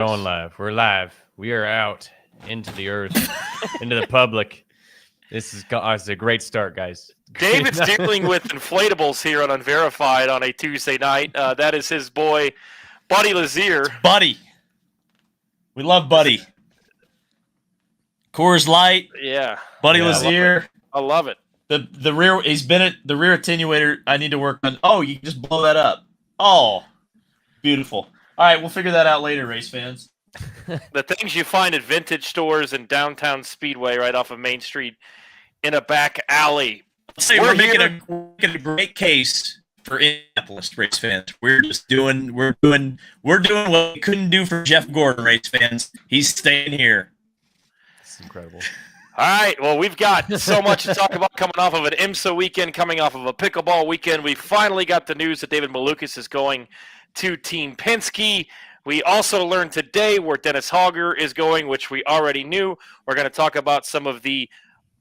Going live. We're live. We are out into the earth, into the public. This is a great start, guys. David's dealing with inflatables here on Unverified on a Tuesday night. That is his boy, Buddy Lazier. Buddy. We love Buddy. Coors Light. Yeah. Buddy Lazier. I love it. The rear, he's been at the rear attenuator. I need to work on. Oh, you can just blow that up. Oh, beautiful. All right, we'll figure that out later, race fans. The things you find at vintage stores in downtown Speedway right off of Main Street in a back alley. We're making a great case for Indianapolis race fans. We're doing what we couldn't do for Jeff Gordon, race fans. He's staying here. It's incredible. All right, well, we've got so much to talk about coming off of an IMSA weekend, coming off of a pickleball weekend. We finally got the news that David Malukas is going to Team Penske. We also learned today where Dennis Hauger is going, which we already knew. We're going to talk about some of the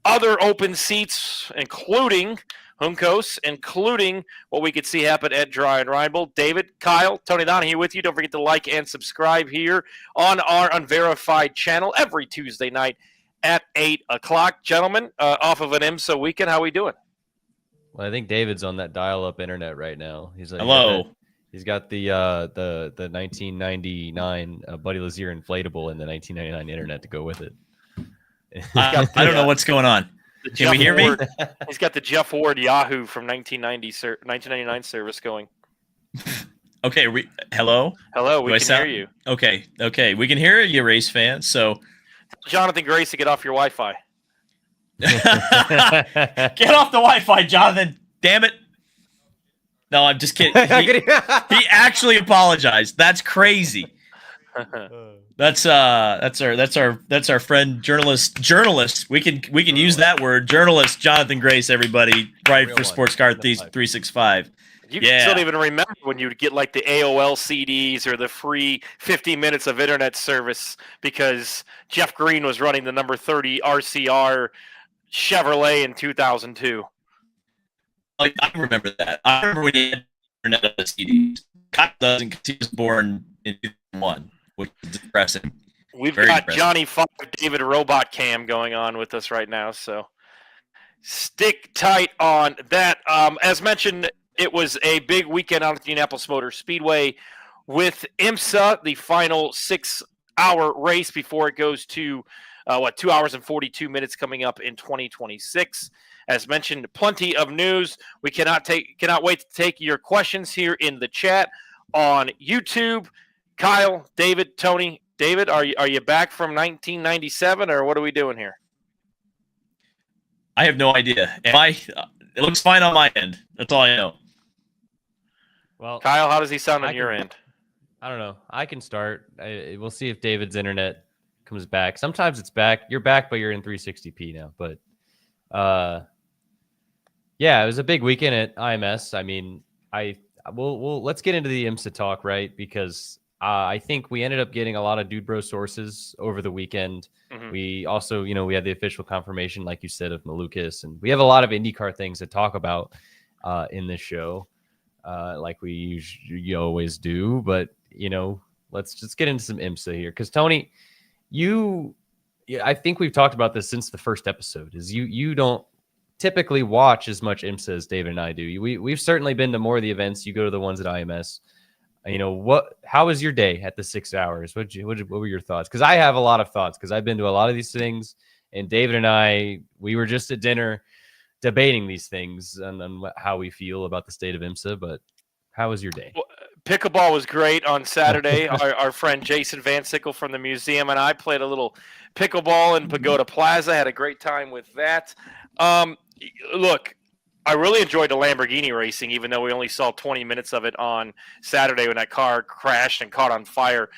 other open seats, including Juncos, including what we could see happen at Dry and Reinbold. David, Kyle, Tony Donohue with you. Don't forget to like and subscribe here on our Unverified channel every Tuesday night at 8 o'clock. Gentlemen, off of an IMSA weekend, how we doing? Well, I think David's on that dial-up internet right now. He's like, hello. He's got the 1999 Buddy Lazier inflatable and the 1999 internet to go with it. I don't know what's going on. Can we hear me? He's got the Jeff Ward Yahoo from 1999 service going. Okay, hello? Hello, we can hear you. Okay, we can hear you, race fans. So, Jonathan Grace to get off your Wi-Fi. Get off the Wi-Fi, Jonathan. Damn it. No, I'm just kidding. He actually apologized. That's crazy. That's our friend journalist. We can use that word, journalist Jonathan Grace. Everybody, right for Sports Car 365. You still don't even remember when you would get like the AOL CDs or the free 50 minutes of internet service because Jeff Green was running the number 30 RCR Chevrolet in 2002. Like, I remember that. I remember when he had internet on the CDs. Kyle doesn't because he was born in 2001, which is depressing. We've got Johnny 5 David Robot Cam going on with us right now, so stick tight on that. As mentioned, it was a big weekend out at the Indianapolis Motor Speedway with IMSA, the final 6-hour race before it goes to 2 hours and 42 minutes coming up in 2026. As mentioned, plenty of news. We cannot wait to take your questions here in the chat on YouTube. Kyle, David, Tony. David, are you back from 1997 or what are we doing here? I have no idea. It looks fine on my end. That's all I know. Well, Kyle, how does he sound on your end? I don't know. I can start. We'll see if David's internet comes back. Sometimes it's back. You're back, but you're in 360p now. But yeah, it was a big weekend at IMS. I mean, let's get into the IMSA talk, right? Because I think we ended up getting a lot of Dude Bro sources over the weekend. Mm-hmm. We also, we had the official confirmation, like you said, of Malukas, and we have a lot of IndyCar things to talk about in this show, like we usually always do. But let's just get into some IMSA here, because Tony, I think we've talked about this since the first episode. Is you don't typically watch as much IMSA as David and I do. We've certainly been to more of the events. You go to the ones at IMS. How was your day at the 6 hours? What were your thoughts? Because I have a lot of thoughts, because I've been to a lot of these things, and David and I, we were just at dinner debating these things and how we feel about the state of IMSA. But how was your day? Well, pickleball was great on Saturday. our friend Jason Van Sickle from the museum and I played a little pickleball in Pagoda Plaza. Had a great time with that. Look, I really enjoyed the Lamborghini racing, even though we only saw 20 minutes of it on Saturday when that car crashed and caught on fire.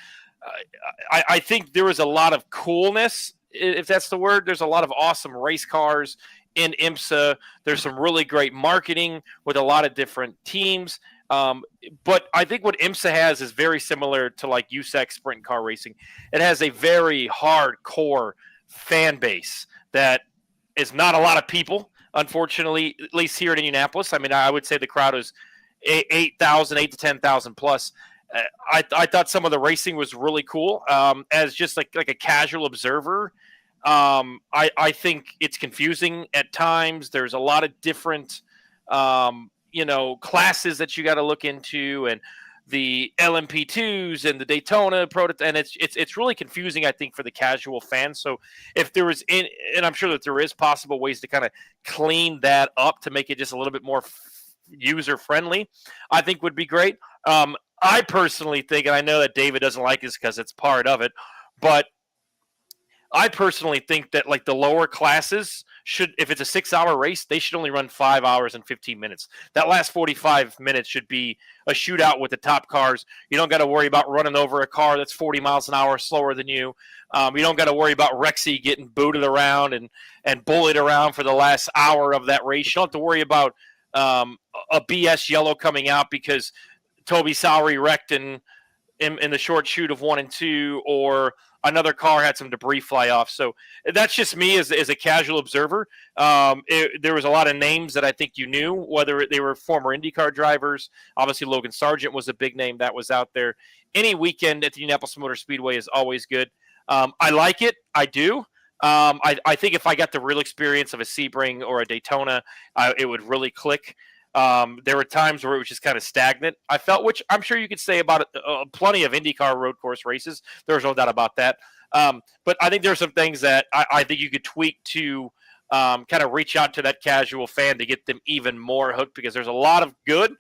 I think there was a lot of coolness, if that's the word. There's a lot of awesome race cars in IMSA. There's some really great marketing with a lot of different teams. But I think what IMSA has is very similar to like USAC sprint car racing. It has a very hardcore fan base that is not a lot of people. Unfortunately, at least here in Indianapolis. I mean, I would say the crowd is 8,000 to 10,000 plus. I thought some of the racing was really cool. As just like a casual observer, I think it's confusing at times. There's a lot of different classes that you got to look into, and the LMP2s and the Daytona prototype, and it's really confusing, I think, for the casual fan. So if there was and I'm sure that there is possible ways to kind of clean that up to make it just a little bit more user friendly, I think would be great. I personally think, and I know that David doesn't like this because it's part of it, but I personally think that like the lower classes should, if it's a 6-hour race, they should only run 5 hours and 15 minutes. That last 45 minutes should be a shootout with the top cars. You don't got to worry about running over a car that's 40 miles an hour slower than you. You don't got to worry about Rexy getting booted around and bullied around for the last hour of that race. You don't have to worry about a BS yellow coming out because Toby Sowery wrecked in the short shoot of 1 and 2, or another car had some debris fly off. So that's just me as a casual observer. There was a lot of names that I think you knew, whether they were former IndyCar drivers. Obviously, Logan Sargent was a big name that was out there. Any weekend at the Indianapolis Motor Speedway is always good. I like it. I do. I think if I got the real experience of a Sebring or a Daytona, it would really click. There were times where it was just kind of stagnant, I felt, which I'm sure you could say about plenty of IndyCar road course races. There's no doubt about that. But I think there's some things that I think you could tweak to kind of reach out to that casual fan to get them even more hooked, because there's a lot of good.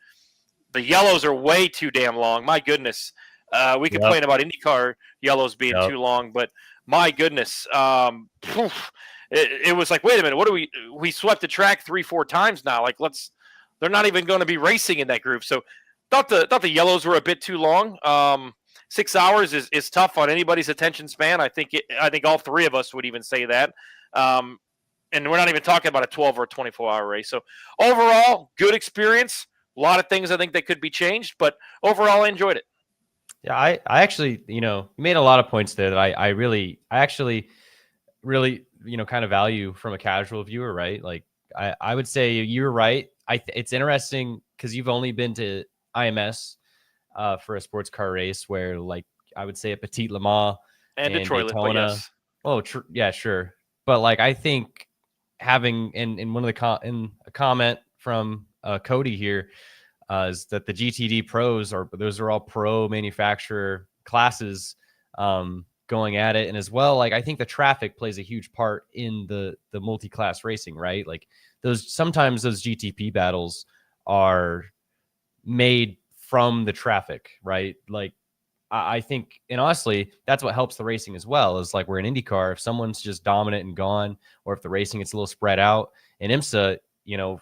The yellows are way too damn long. My goodness. We complain about IndyCar yellows being too long, but my goodness. It was like, wait a minute, what do we swept the track 3-4 times now? Like, they're not even going to be racing in that group. So thought the yellows were a bit too long. 6 hours is tough on anybody's attention span. I think all three of us would even say that. And we're not even talking about a 12 or a 24-hour race. So overall, good experience. A lot of things I think that could be changed, but overall I enjoyed it. Yeah, I actually, you made a lot of points there that I actually really, kind of value from a casual viewer, right? Like I would say you're right. It's interesting because you've only been to IMS for a sports car race, where like I would say a Petit Le Mans and Detroit, Daytona. Yes. Oh, yeah, sure. But like I think having in one of in a comment from Cody here is that the GTD pros those are all pro manufacturer classes going at it, and as well, like I think the traffic plays a huge part in the multi-class racing, right? Like sometimes those GTP battles are made from the traffic, right? Like I think, and honestly, that's what helps the racing as well, is like we're in IndyCar, if someone's just dominant and gone, or if the racing gets a little spread out. In IMSA,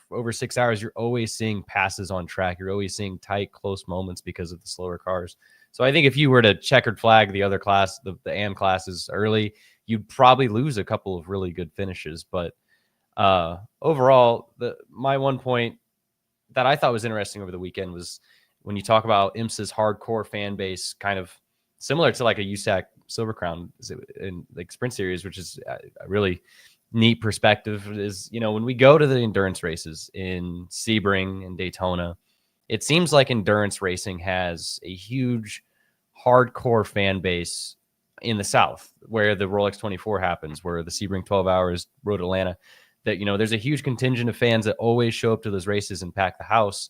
over 6 hours, you're always seeing passes on track. You're always seeing tight, close moments because of the slower cars. So I think if you were to checkered flag the other class, the AM classes early, you'd probably lose a couple of really good finishes. But overall, my one point that I thought was interesting over the weekend was when you talk about IMSA's hardcore fan base, kind of similar to like a USAC Silver Crown in like Sprint Series, which is a really neat perspective, is, when we go to the endurance races in Sebring and Daytona, it seems like endurance racing has a huge hardcore fan base in the South, where the Rolex 24 happens, where the Sebring 12 hours, Road Atlanta, that, there's a huge contingent of fans that always show up to those races and pack the house.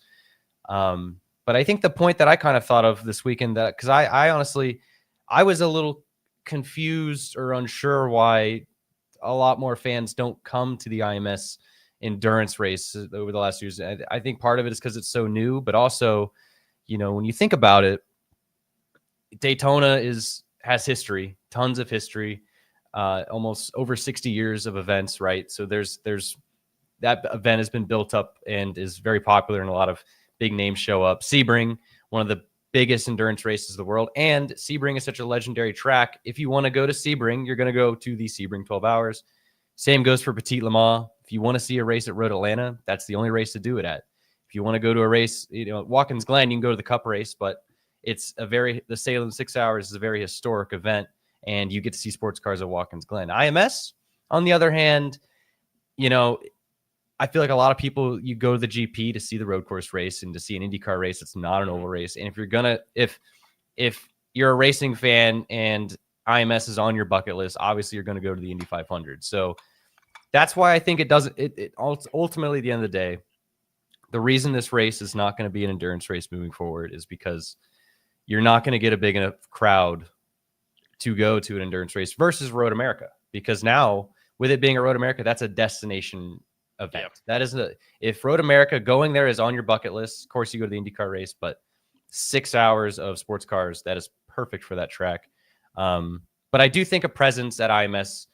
But I think the point that I kind of thought of this weekend, that because I honestly, I was a little confused or unsure why a lot more fans don't come to the IMS endurance race over the last years. I think part of it is because it's so new, but also, when you think about it, Daytona has history, tons of history, almost over 60 years of events, right? So there's that event has been built up and is very popular, and a lot of big names show up. Sebring, one of the biggest endurance races of the world, and Sebring is such a legendary track. If you want to go to Sebring, you're going to go to the Sebring 12 hours. Same goes for Petit Le Mans. If you want to see a race at Road Atlanta, that's the only race to do it at. If you want to go to a race, Watkins Glen, you can go to the Cup race, but it's the Salem 6 hours is a very historic event, and you get to see sports cars at Watkins Glen. IMS, on the other hand, I feel like a lot of people, you go to the GP to see the road course race and to see an IndyCar race. It's not an oval race. And if if you're a racing fan and IMS is on your bucket list, obviously you're going to go to the Indy 500. So that's why I think it doesn't. It ultimately, at the end of the day, the reason this race is not going to be an endurance race moving forward is because you're not going to get a big enough crowd to go to an endurance race versus Road America. Because now, with it being a Road America, that's a destination event. Yep. That isn't if Road America going there is on your bucket list. Of course, you go to the IndyCar race, but 6 hours of sports cars, that is perfect for that track. But I do think a presence at IMS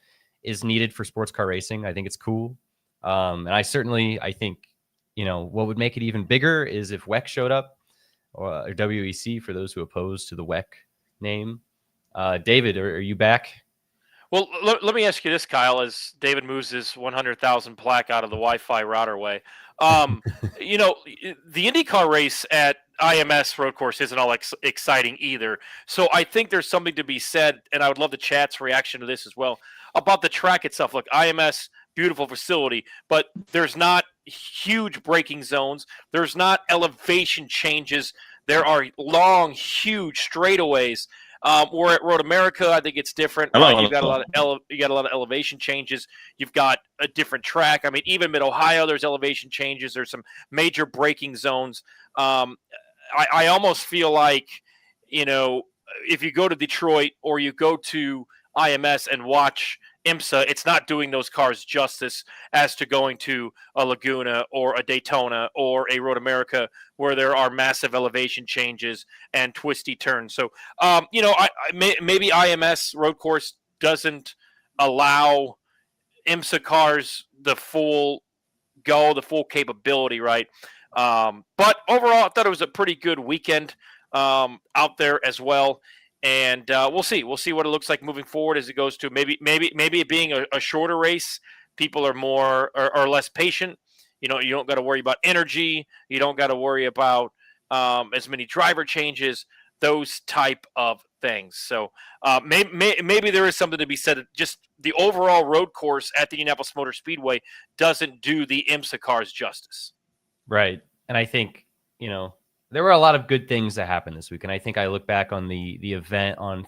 is needed for sports car racing. I think it's cool. And I think, what would make it even bigger is if WEC showed up, or WEC for those who oppose to the WEC name. David, are you back? Well, let me ask you this, Kyle, as David moves his 100,000 plaque out of the Wi-Fi router way. The IndyCar race at IMS road course isn't all exciting either. So I think there's something to be said, and I would love the chat's reaction to this as well, about the track itself. Look, IMS, beautiful facility, but there's not huge braking zones. There's not elevation changes. There are long, huge straightaways. We're at Road America. I think it's different. Right? You got a lot of elevation changes. You've got a different track. I mean, even Mid Ohio, there's elevation changes. There's some major braking zones. I almost feel like, if you go to Detroit or you go to IMS and watch IMSA, it's not doing those cars justice as to going to a Laguna or a Daytona or a Road America where there are massive elevation changes and twisty turns. So, maybe IMS road course doesn't allow IMSA cars the full capability, right? But overall, I thought it was a pretty good weekend out there as well. And we'll see. We'll see what it looks like moving forward as it goes to maybe it being a shorter race. People are more or less patient. You don't got to worry about energy. You don't got to worry about as many driver changes, those type of things. So maybe there is something to be said. Just the overall road course at the Indianapolis Motor Speedway doesn't do the IMSA cars justice. Right. And I think, there were a lot of good things that happened this week. And I think I look back on the event on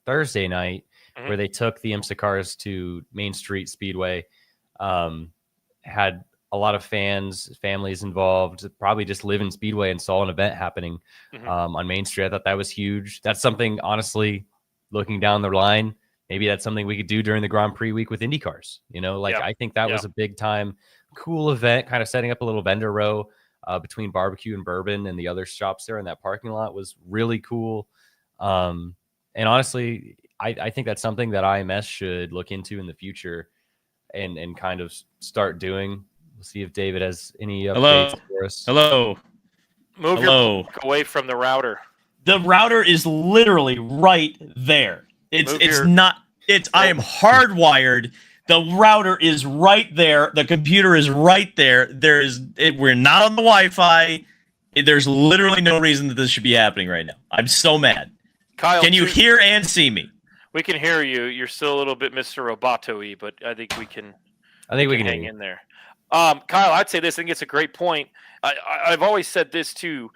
Thursday night where they took the IMSA cars to Main Street Speedway, had a lot of families involved, probably just live in Speedway and saw an event happening on Main Street. I thought that was huge. That's something, honestly, looking down the line, maybe that's something we could do during the Grand Prix week with Indy cars. I think that was a big time, cool event, kind of setting up a little vendor row between barbecue and bourbon and the other shops there in that parking lot was really cool. And honestly, I think that's something that IMS should look into in the future and kind of start doing. We'll see if David has any updates for us. Hello. Move your mic away from the router. The router is literally right there. I am hardwired. The router is right there. The computer is right there. We're not on the Wi-Fi. There's literally no reason that this should be happening right now. I'm so mad. Kyle, can you hear and see me? We can hear you. You're still a little bit Mr. Roboto-y, but I think we can hang in there. Kyle, I'd say this. I think it's a great point. I've always said this too.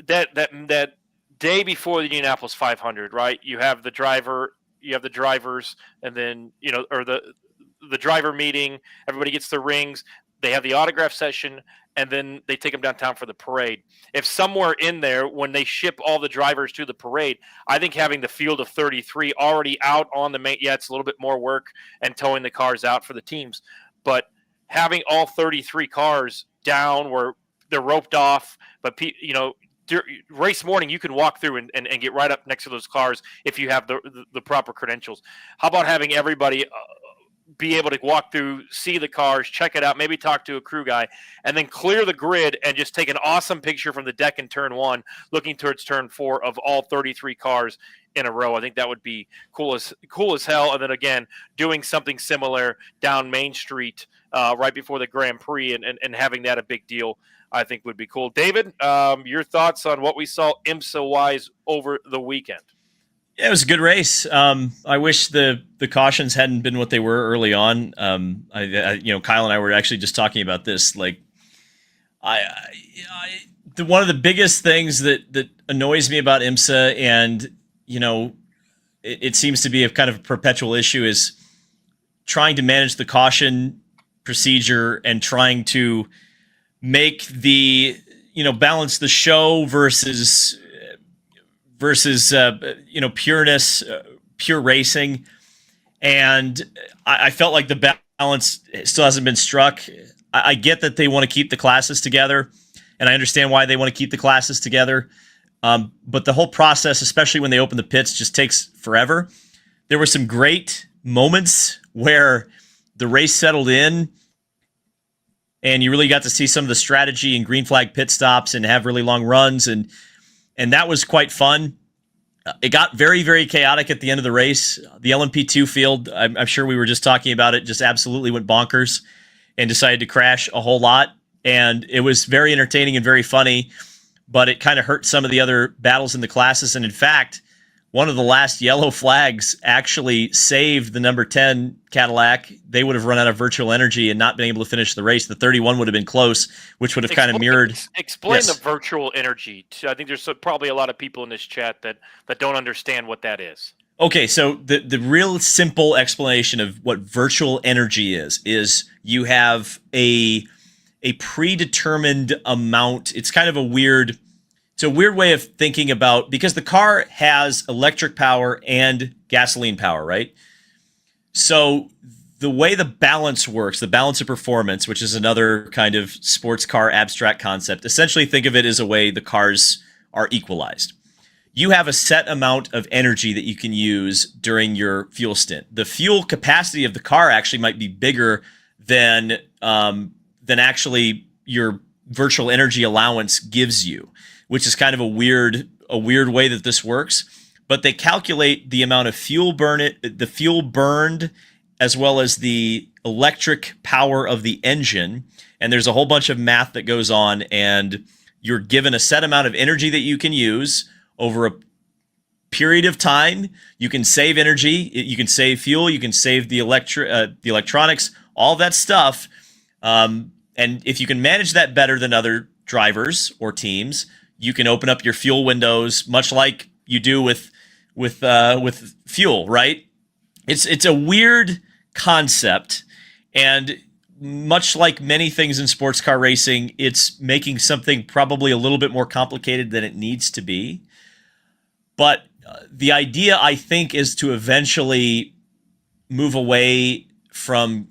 That day before the Indianapolis 500, right? You have the drivers, and then or the driver meeting. Everybody gets their rings. They have the autograph session, and then they take them downtown for the parade. If somewhere in there, when they ship all the drivers to the parade, I think having the field of 33 already out on the main, it's a little bit more work and towing the cars out for the teams, but having all 33 cars down where they're roped off, but race morning, you can walk through and get right up next to those cars if you have the proper credentials. How about having everybody be able to walk through, see the cars, check it out, maybe talk to a crew guy, and then clear the grid and just take an awesome picture from the deck in turn 1, looking towards turn 4 of all 33 cars in a row? I think that would be cool as hell. And then again, doing something similar down Main Street right before the Grand Prix and having that a big deal, I think would be cool. David, your thoughts on what we saw IMSA-wise over the weekend? Yeah, it was a good race. I wish the cautions hadn't been what they were early on. Kyle and I were actually just talking about this. Like, one of the biggest things that annoys me about IMSA, and it seems to be a kind of a perpetual issue, is trying to manage the caution procedure and trying to make the balance the show versus pureness, pure racing. And I felt like the balance still hasn't been struck. I get that they want to keep the classes together, and I understand why they want to keep the classes together. But the whole process, especially when they open the pits, just takes forever. There were some great moments where the race settled in and you really got to see some of the strategy and green flag pit stops and have really long runs. And that was quite fun. It got very, very chaotic at the end of the race. The LMP2 field, I'm sure we were just talking about it, just absolutely went bonkers and decided to crash a whole lot. And it was very entertaining and very funny, but it kind of hurt some of the other battles in the classes. And in fact, one of the last yellow flags actually saved the number 10 Cadillac. They would have run out of virtual energy and not been able to finish the race. The 31 would have been close, which would have kind of mirrored. Explain Yes. the virtual energy. I think there's probably a lot of people in this chat that don't understand what that is. Okay, so the real simple explanation of what virtual energy is you have a predetermined amount. It's kind of a weird way of thinking about, because the car has electric power and gasoline power, right? So the way the balance works, the balance of performance, which is another kind of sports car abstract concept, essentially think of it as a way the cars are equalized. You have a set amount of energy that you can use during your fuel stint. The fuel capacity of the car actually might be bigger than actually your virtual energy allowance gives you, which is kind of a weird way that this works. But they calculate the amount of fuel burned, as well as the electric power of the engine. And there's a whole bunch of math that goes on, and you're given a set amount of energy that you can use over a period of time. You can save energy, you can save fuel, you can save the electronics, all that stuff. And if you can manage that better than other drivers or teams, you can open up your fuel windows, much like you do with fuel, right? It's a weird concept, and much like many things in sports car racing, it's making something probably a little bit more complicated than it needs to be. But the idea, I think, is to eventually move away from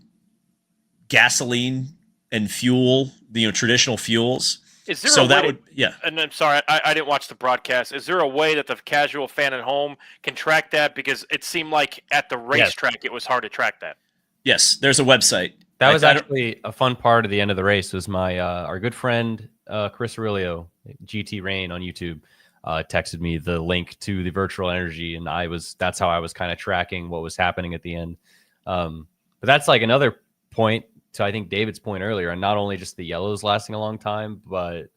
gasoline and fuel, traditional fuels. Is there so a that way, would, yeah. And I'm sorry, I didn't watch the broadcast. Is there a way that the casual fan at home can track that? Because it seemed like at the racetrack it was hard to track that. Yes, there's a website. That was actually a fun part of the end of the race. Was my our good friend Chris Aurelio, GT Rain on YouTube, texted me the link to the virtual energy, and that's how I was kind of tracking what was happening at the end. But that's like another point to, I think, David's point earlier, and not only just the yellows lasting a long time, but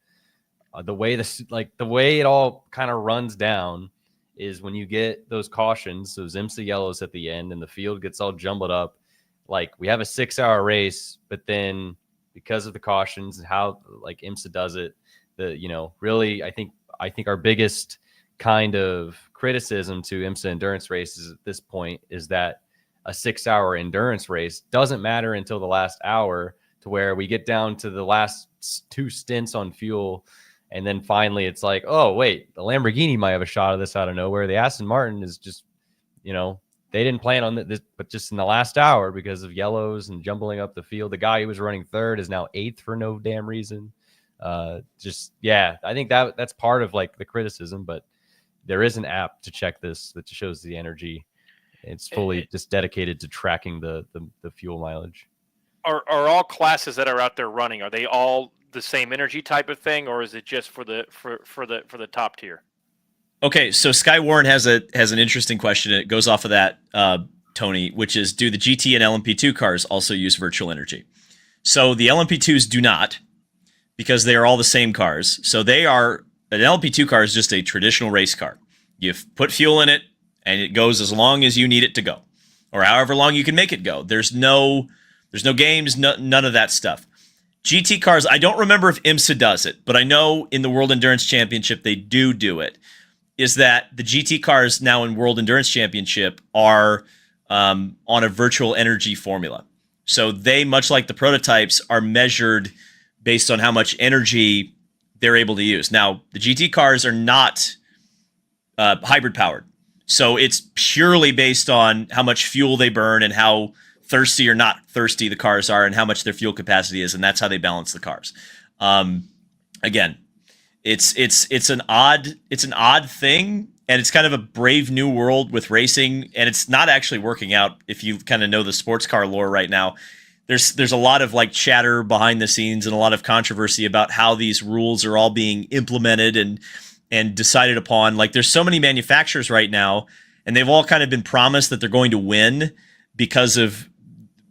the way it all kind of runs down is when you get those cautions, those IMSA yellows at the end, and the field gets all jumbled up. Like, we have a 6-hour race, but then because of the cautions and how like IMSA does it, really, I think our biggest kind of criticism to IMSA endurance races at this point is that a 6-hour endurance race doesn't matter until the last hour, to where we get down to the last 2 stints on fuel. And then finally it's like, oh, wait, the Lamborghini might have a shot of this out of nowhere. The Aston Martin is just, they didn't plan on this, but just in the last hour, because of yellows and jumbling up the field, the guy who was running third is now 8th for no damn reason. I think that's part of like the criticism, but there is an app to check this that shows the energy. It's fully just dedicated to tracking the fuel mileage. Are all classes that are out there running, are they all the same energy type of thing, or is it just for the top tier? Okay, so Sky Warren has an interesting question. It goes off of that, Tony, which is, do the GT and LMP2 cars also use virtual energy? So the LMP2s do not, because they are all the same cars. So an LMP2 car is just a traditional race car. You put fuel in it, and it goes as long as you need it to go, or however long you can make it go. There's no games, none of that stuff. GT cars, I don't remember if IMSA does it, but I know in the World Endurance Championship they do it, is that the GT cars now in World Endurance Championship are on a virtual energy formula. So they, much like the prototypes, are measured based on how much energy they're able to use. Now, the GT cars are not hybrid powered. So it's purely based on how much fuel they burn and how thirsty or not thirsty the cars are and how much their fuel capacity is, and that's how they balance the cars. Again, it's an odd thing, and it's kind of a brave new world with racing, and it's not actually working out. If you kind of know the sports car lore right now, there's a lot of like chatter behind the scenes and a lot of controversy about how these rules are all being implemented and decided upon. Like, there's so many manufacturers right now, and they've all kind of been promised that they're going to win because of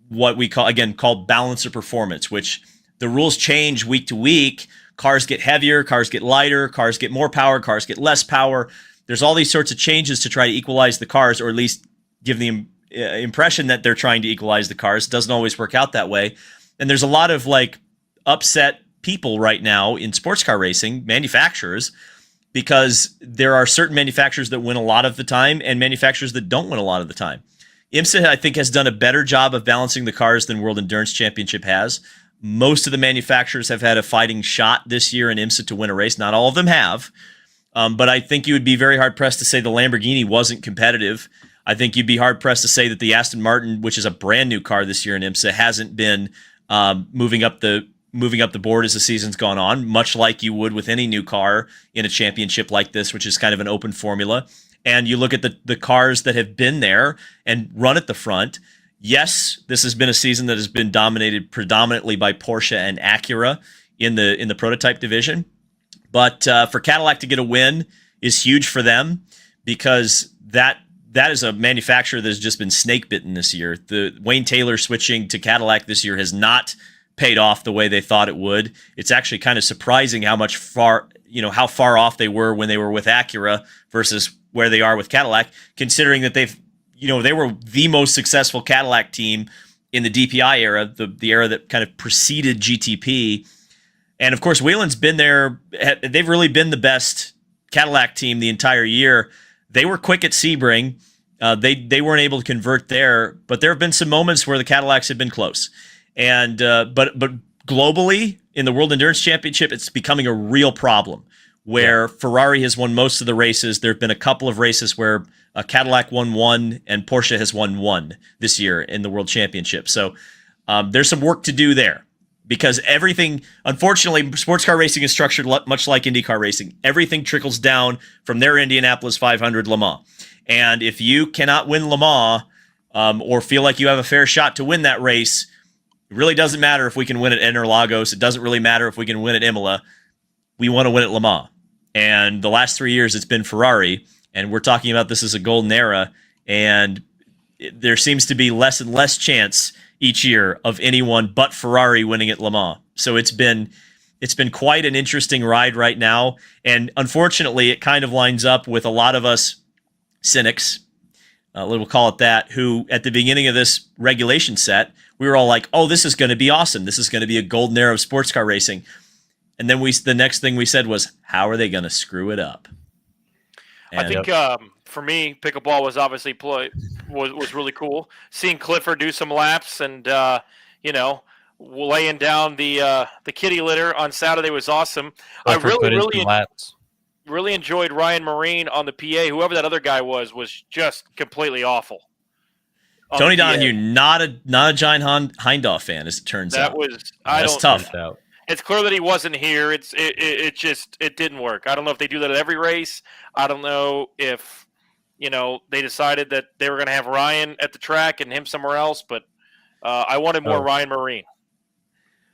what we call balance of performance, which the rules change week to week. Cars get heavier, cars get lighter, cars get more power, cars get less power. There's all these sorts of changes to try to equalize the cars, or at least give the impression that they're trying to equalize the cars. It doesn't always work out that way. And there's a lot of like upset people right now in sports car racing, manufacturers, because there are certain manufacturers that win a lot of the time and manufacturers that don't win a lot of the time. IMSA, I think, has done a better job of balancing the cars than World Endurance Championship has. Most of the manufacturers have had a fighting shot this year in IMSA to win a race. Not all of them have, but I think you would be very hard-pressed to say the Lamborghini wasn't competitive. I think you'd be hard-pressed to say that the Aston Martin, which is a brand-new car this year in IMSA, hasn't been moving up the board as the season's gone on, much like you would with any new car in a championship like this, which is kind of an open formula. And you look at the cars that have been there and run at the front. Yes, this has been a season that has been dominated predominantly by Porsche and Acura in the prototype division. But for Cadillac to get a win is huge for them, because that is a manufacturer that has just been snake bitten this year. The Wayne Taylor switching to Cadillac this year has not paid off the way they thought it would. It's actually kind of surprising how far off they were when they were with Acura versus where they are with Cadillac, considering that they were the most successful Cadillac team in the DPI era, the era that kind of preceded GTP. And of course, Whelan's been there. They've really been the best Cadillac team the entire year. They were quick at Sebring. They weren't able to convert there, but there have been some moments where the Cadillacs have been close. And but globally in the World Endurance Championship, it's becoming a real problem where Ferrari has won most of the races. There have been a couple of races where Cadillac won one and Porsche has won one this year in the World Championship. So there's some work to do there, because everything, unfortunately, sports car racing is structured much like IndyCar racing. Everything trickles down from their Indianapolis 500 Le Mans. And if you cannot win Le Mans or feel like you have a fair shot to win that race, it really doesn't matter if we can win at Interlagos. It doesn't really matter if we can win at Imola. We want to win at Le Mans. And the last 3 years, it's been Ferrari. And we're talking about this as a golden era. And there seems to be less and less chance each year of anyone but Ferrari winning at Le Mans. So it's been quite an interesting ride right now. And unfortunately, it kind of lines up with a lot of us cynics, we'll call it that, who at the beginning of this regulation set, we were all like, oh, this is going to be awesome. This is going to be a golden era of sports car racing. And then the next thing we said was, how are they going to screw it up? And I think for me, pickleball was obviously was really cool. Seeing Clifford do some laps and laying down the kitty litter on Saturday was awesome. Clifford I really enjoyed Ryan Marine on the PA. Whoever that other guy was just completely awful. Tony Donohue, not a John Hindhaugh fan, as it turns out. That's tough. It's clear that he wasn't here. It didn't work. I don't know if they do that at every race. I don't know if they decided that they were going to have Ryan at the track and him somewhere else. But I wanted more Ryan Marine.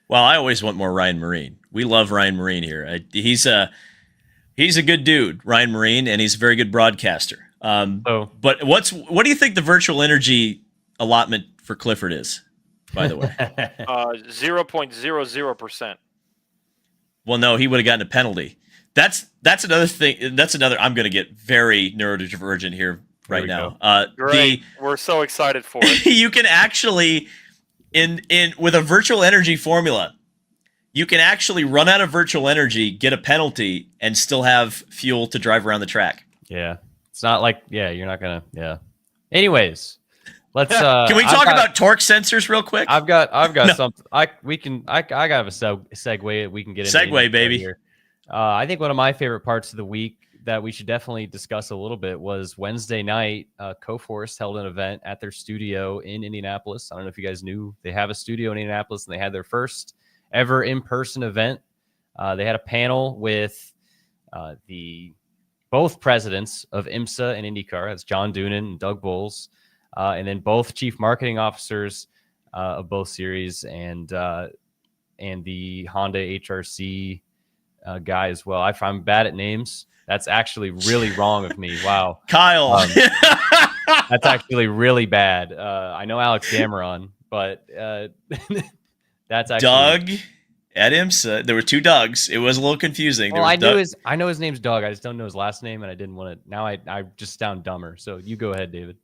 Well, I always want more Ryan Marine. We love Ryan Marine here. He's a good dude, Ryan Marine, and he's a very good broadcaster. But what do you think the virtual energy allotment for Clifford is, by the way? 0.00%. Well, no, he would have gotten a penalty. That's another thing. That's another. I'm going to get very neurodivergent here right now. Great. We're so excited for it. You can actually, in with a virtual energy formula, you can actually run out of virtual energy, get a penalty, and still have fuel to drive around the track. Yeah. It's not like, you're not going to, Anyways, let's, can we talk about torque sensors real quick? I've got something. I got a segue we can get into. Segue, baby. Here. I think one of my favorite parts of the week that we should definitely discuss a little bit was Wednesday night. Coforce held an event at their studio in Indianapolis. I don't know if you guys knew they have a studio in Indianapolis, and they had their first ever in-person event. They had a panel with both presidents of IMSA and IndyCar. That's John Doonan and Doug Bowles, and then both chief marketing officers of both series, and the Honda HRC guy as well. I'm bad at names. That's actually really wrong of me. Wow. Kyle. That's actually really bad. I know Alex Dameron, but that's actually Doug at IMSA. There were two Dougs. It was a little confusing. Well, I know his name's Doug. I just don't know his last name, and I didn't want to. Now I just sound dumber. So you go ahead, David.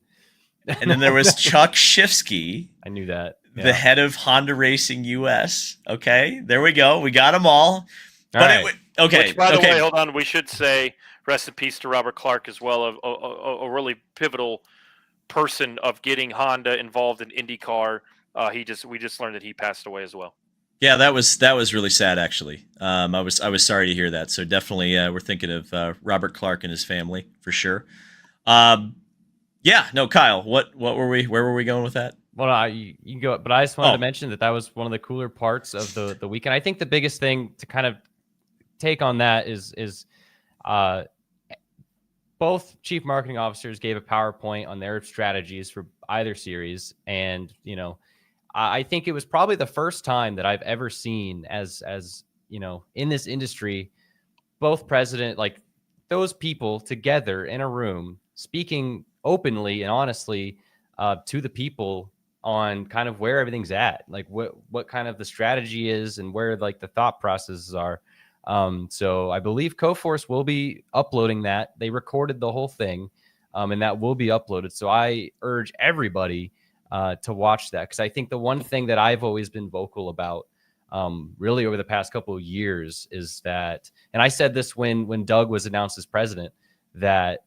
And then there was Chuck Shifsky. I knew that. Yeah. The head of Honda Racing US. Okay, there we go. We got them all. Okay. Which, by the way, hold on. We should say rest in peace to Robert Clark as well, a really pivotal person of getting Honda involved in IndyCar. We just learned that he passed away as well. Yeah, that was really sad, actually. I was sorry to hear that. So definitely, we're thinking of Robert Clark and his family for sure. Kyle, where were we going with that? Well, you can go, but I just wanted to mention that was one of the cooler parts of the weekend. I think the biggest thing to kind of take on that is both chief marketing officers gave a PowerPoint on their strategies for either series, and I think it was probably the first time that I've ever seen as in this industry, both president, like those people together in a room speaking openly and honestly to the people on kind of where everything's at, like what kind of the strategy is and where like the thought processes are. So I believe Coforce will be uploading that. They recorded the whole thing, and that will be uploaded. So I urge everybody to watch that, because I think the one thing that I've always been vocal about really over the past couple of years is that, and I said this when Doug was announced as president, that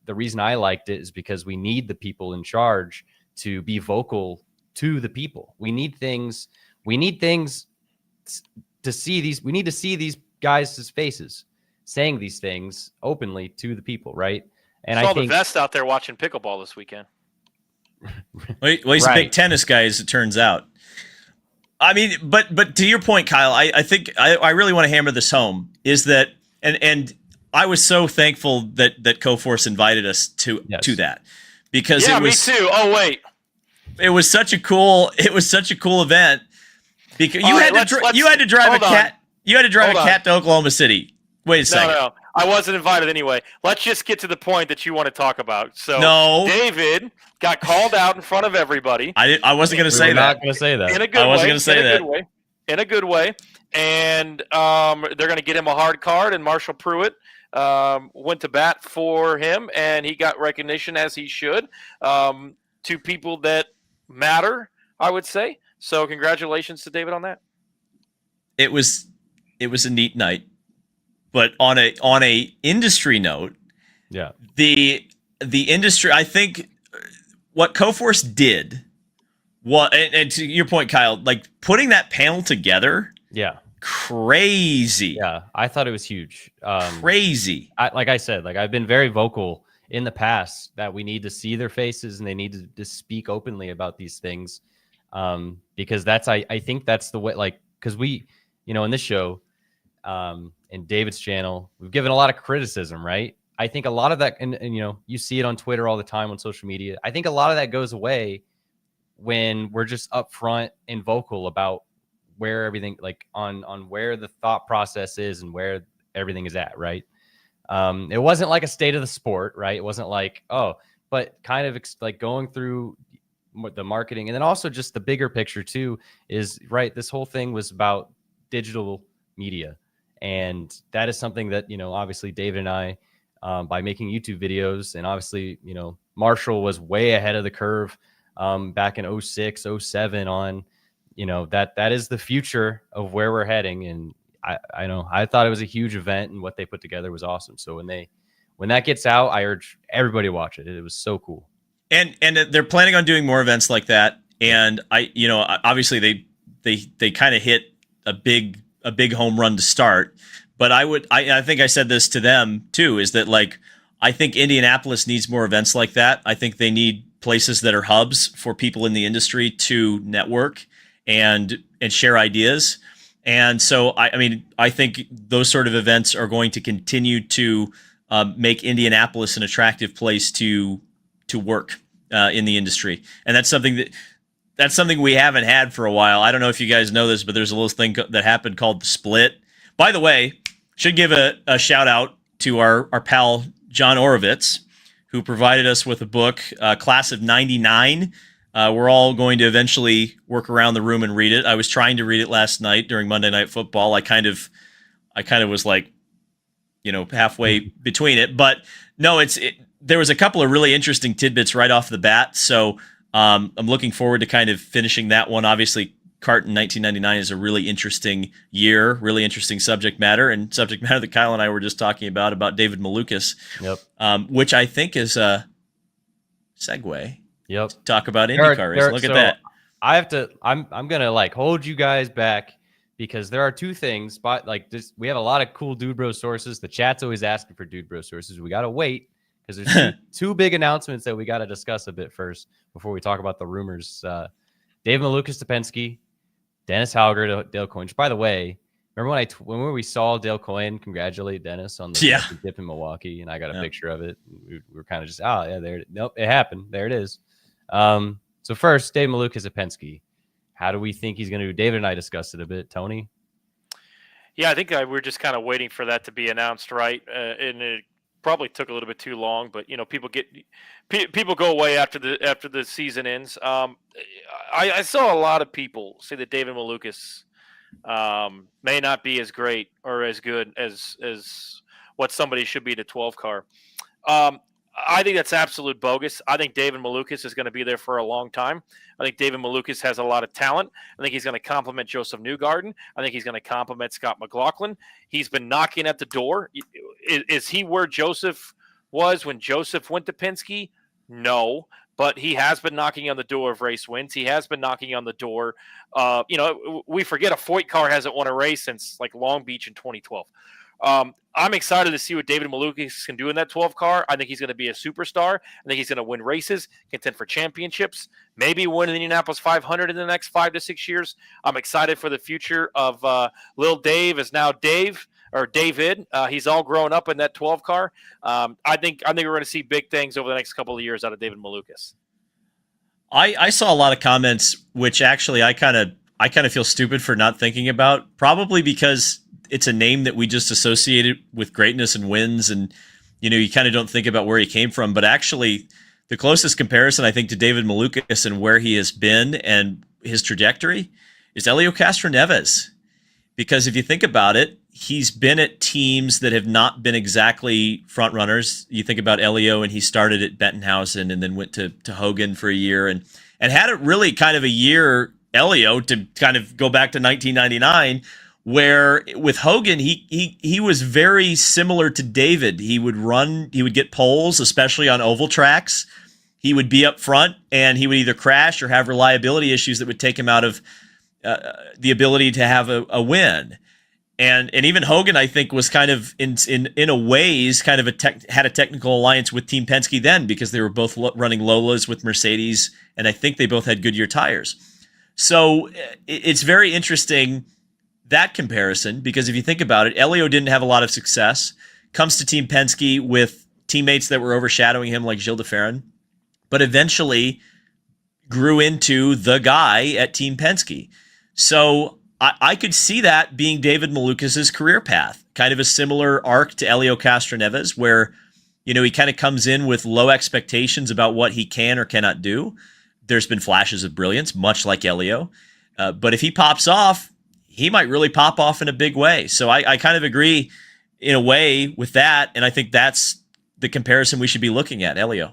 the reason I liked it is because we need the people in charge to be vocal to the people. We need things to see these. We need to see these guys' faces saying these things openly to the people, right? And I think the vest out there watching pickleball this weekend. Well, he's a big tennis guy, as it turns out. I mean, but to your point, Kyle, I think I really want to hammer this home, is that, and I was so thankful that Coforce invited us to that, because it was, me too. Oh wait, it was such a cool event, because you had to drive a cat to Oklahoma City. Wait a second. No, I wasn't invited anyway. Let's just get to the point that you want to talk about. So David got called out in front of everybody. I wasn't going to say that. Not going to say that. In a good way. I wasn't going to say that. In a good way. And they're going to get him a hard card. And Marshall Pruitt went to bat for him, and he got recognition, as he should, to people that matter, I would say. So congratulations to David on that. It was a neat night. But on a industry note, the industry, I think what Coforce did, and to your point, Kyle, like putting that panel together, crazy. Yeah, I thought it was huge. Crazy. Like I said, like I've been very vocal in the past that we need to see their faces and they need to speak openly about these things, because I think that's the way. Like, because we, in this show. In David's channel, we've given a lot of criticism, right? I think a lot of that, and you see it on Twitter all the time, on social media. I think a lot of that goes away when we're just upfront and vocal about where everything, like on where the thought process is and where everything is at, right? It wasn't like a state of the sport, right? It wasn't like, but kind of like going through the marketing, and then also just the bigger picture too is, right, this whole thing was about digital media. And that is something that, obviously David and I, by making YouTube videos, and obviously, Marshall was way ahead of the curve back in 06, 07 on, that is the future of where we're heading. And I thought it was a huge event, and what they put together was awesome. So when that gets out, I urge everybody to watch it. It was so cool. And they're planning on doing more events like that. And obviously they kind of hit a big home run to start. But I think I said this to them too, is that like, I think Indianapolis needs more events like that. I think they need places that are hubs for people in the industry to network and share ideas. And so, I think those sort of events are going to continue to make Indianapolis an attractive place to work in the industry. And that's something we haven't had for a while. I don't know if you guys know this, but there's a little thing that happened called the Split. By the way, should give a shout out to our pal John Orovitz, who provided us with a book, Class of '99. We're all going to eventually work around the room and read it. I was trying to read it last night during Monday Night Football. I kind of was like, halfway between it. But no, there was a couple of really interesting tidbits right off the bat. So I'm looking forward to kind of finishing that one. Obviously, CART in 1999 is a really interesting year, really interesting subject matter that Kyle and I were just talking about David Malukas. Yep. Which I think is a segue. Yep. To talk about IndyCar race. Look at that. I'm gonna like hold you guys back because there are two things. But like this, we have a lot of cool Dude Bro sources. The chat's always asking for Dude Bro sources. We gotta wait because there's two big announcements that we gotta discuss a bit first before we talk about the rumors. Dave Malukas to Penske, Dennis Hauger to Dale Coyne. By the way, remember when we saw Dale Coyne congratulate Dennis on the dip in Milwaukee, and I got a picture of it. We were kind of just, nope, it happened. There it is. So first, Dave Malukas at Penske. How do we think he's going to do? David and I discussed it a bit. Tony? Yeah, I think we're just kind of waiting for that to be announced, right? And it probably took a little bit too long, but people go away after the season ends. I saw a lot of people say that David Malukas may not be as great or as good as what somebody should be in a 12 car. I think that's absolute bogus. I think David Malukas is going to be there for a long time. I think David Malukas has a lot of talent. I think he's going to complement Joseph Newgarden. I think he's going to complement Scott McLaughlin. He's been knocking at the door. Is he where Joseph was when Joseph went to Penske? No, but he has been knocking on the door of race wins. He has been knocking on the door. We forget a Foyt car hasn't won a race since like Long Beach in 2012. I'm excited to see what David Malukas can do in that 12 car. I think he's going to be a superstar. I think he's going to win races, contend for championships, maybe win the Indianapolis 500 in the next 5 to 6 years. I'm excited for the future of Lil Dave is now Dave or David. He's all grown up in that 12 car. I think we're going to see big things over the next couple of years out of David Malukas. I saw a lot of comments, which actually I kind of feel stupid for not thinking about, probably because it's a name that we just associated with greatness and wins, and you kind of don't think about where he came from. But actually, the closest comparison I think to David Malukas and where he has been and his trajectory is Helio Castroneves. Because if you think about it, he's been at teams that have not been exactly front runners. You think about Helio, and he started at Bettenhausen and then went to Hogan for a year and had it really kind of a year, Helio, to kind of go back to 1999. Where with Hogan, he was very similar to David. He would get poles, especially on oval tracks. He would be up front, and he would either crash or have reliability issues that would take him out of the ability to have a win. And even Hogan, I think, was kind of in a ways kind of had a technical alliance with Team Penske then, because they were both running Lolas with Mercedes, and I think they both had Goodyear tires. So it's very interesting, that comparison, because if you think about it, Helio didn't have a lot of success, comes to Team Penske with teammates that were overshadowing him like Gilles de Ferran, but eventually grew into the guy at Team Penske. So I could see that being David Malukas' career path, kind of a similar arc to Helio Castroneves, where he kind of comes in with low expectations about what he can or cannot do. There's been flashes of brilliance, much like Helio, but if he pops off, he might really pop off in a big way. So I kind of agree in a way with that, and I think that's the comparison we should be looking at, Helio.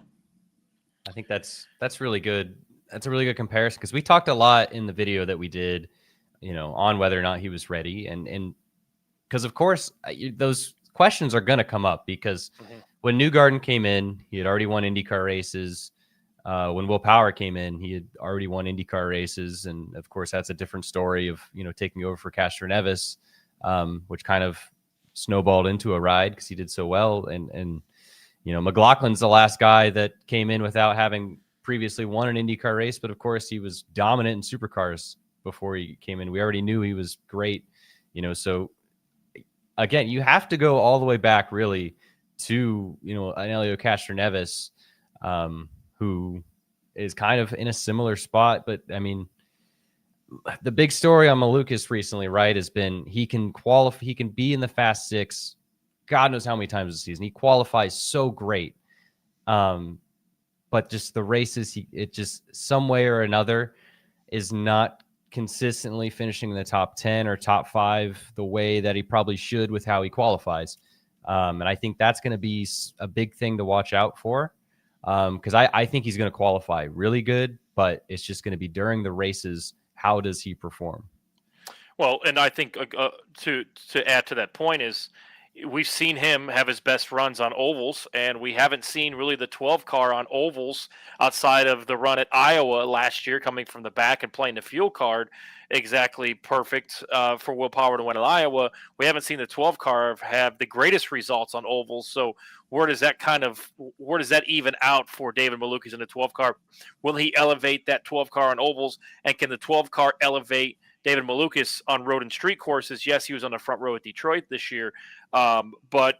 I think that's really good. that's a really good comparison, because we talked a lot in the video that we did, on whether or not he was ready, and because of course those questions are going to come up, because when Newgarden came in, he had already won IndyCar races. When Will Power came in, he had already won IndyCar races, and of course that's a different story of taking over for Castroneves, which kind of snowballed into a ride because he did so well, and McLaughlin's the last guy that came in without having previously won an IndyCar race, but of course he was dominant in supercars before he came in. We already knew he was great, so again, you have to go all the way back really to, an Helio Castroneves, who is kind of in a similar spot. But I mean, the big story on Malukas recently, right, has been he can qualify, he can be in the Fast Six, God knows how many times this season. He qualifies so great. But just the races, it just some way or another is not consistently finishing in the top 10 or top 5 the way that he probably should with how he qualifies. And I think that's going to be a big thing to watch out for, because I think he's going to qualify really good, but it's just going to be during the races, how does he perform? Well, and I think to add to that point is we've seen him have his best runs on ovals, and we haven't seen really the 12 car on ovals outside of the run at Iowa last year, coming from the back and playing the fuel card exactly perfect for Will Power to win at Iowa. We haven't seen the 12 car have the greatest results on ovals. So where does that even out for David Malukas in the 12 car? Will he elevate that 12 car on ovals, and can the 12 car elevate David Malukas on road and street courses? Yes, he was on the front row at Detroit this year. But,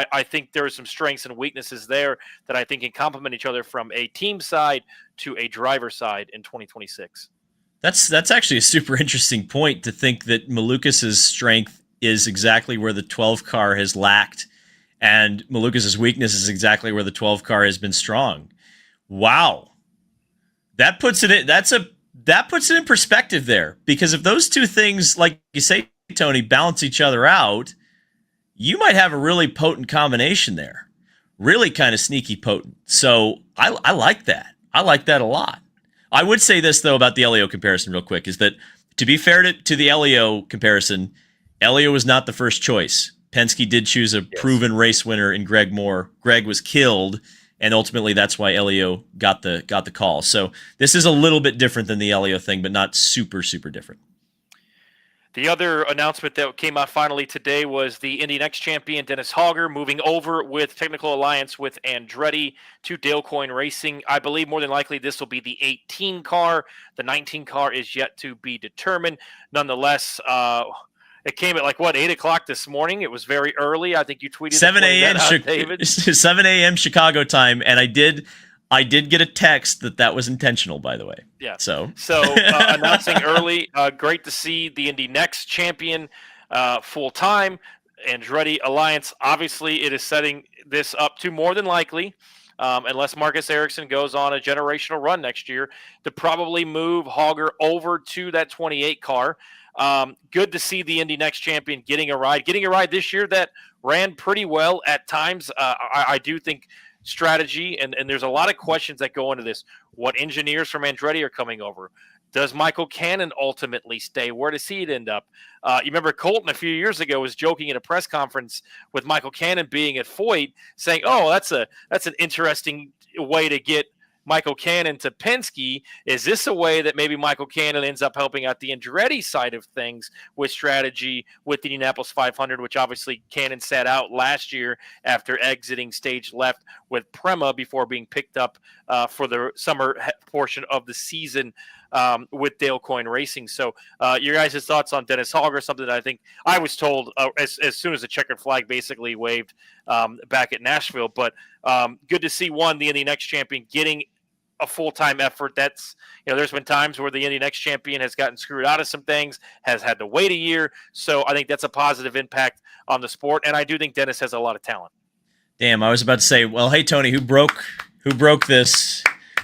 I think there are some strengths and weaknesses there that I think can complement each other from a team side to a driver side in 2026. That's actually a super interesting point, to think that Malukas' strength is exactly where the 12 car has lacked, and Malukas' weakness is exactly where the 12 car has been strong. Wow. That puts it in perspective there, because if those two things, like you say, Tony, balance each other out, you might have a really potent combination there. Really kind of sneaky potent. So I like that. I like that a lot. I would say this, though, about the Elio comparison real quick, is that, to be fair to the Elio comparison, Elio was not the first choice. Penske did choose a proven race winner in Greg Moore. Greg was killed, and ultimately that's why Elio got the call. So this is a little bit different than the Elio thing, but not super, super different. The other announcement that came out finally today was the Indy Next champion, Dennis Hauger, moving over with Technical Alliance with Andretti to Dale Coyne Racing. I believe more than likely this will be the 18 car. The 19 car is yet to be determined. Nonetheless, it came at 8 o'clock this morning. It was very early. I think you tweeted 7 a.m. David. 7 a.m. Chicago time, and I did get a text that was intentional, by the way. Yeah. So announcing early. Great to see the Indy Next champion full time. Andretti Alliance, obviously, it is setting this up to more than likely, unless Marcus Ericsson goes on a generational run next year, to probably move Hauger over to that 28 car. Good to see the Indy Next champion getting a ride this year that ran pretty well at times. I do think strategy, and there's a lot of questions that go into this. What engineers from Andretti are coming over? Does Michael Cannon ultimately stay? Where does he end up? You remember Colton a few years ago was joking in a press conference with Michael Cannon being at Foyt, saying, "Oh, that's an interesting way to get Michael Cannon to Penske. Is this a way that maybe Michael Cannon ends up helping out the Andretti side of things with strategy with the Indianapolis 500, which obviously Cannon sat out last year after exiting stage left with Prema before being picked up for the summer portion of the season with Dale Coyne Racing. So your guys' thoughts on Dennis Hauger, something that I think I was told as soon as the checkered flag basically waved back at Nashville. But good to see, the Indy Next champion getting a full-time effort. That's, there's been times where the Indy Next champion has gotten screwed out of some things, has had to wait a year. So I think that's a positive impact on the sport. And I do think Dennis has a lot of talent. Damn, I was about to say, well, hey, Tony, who broke this?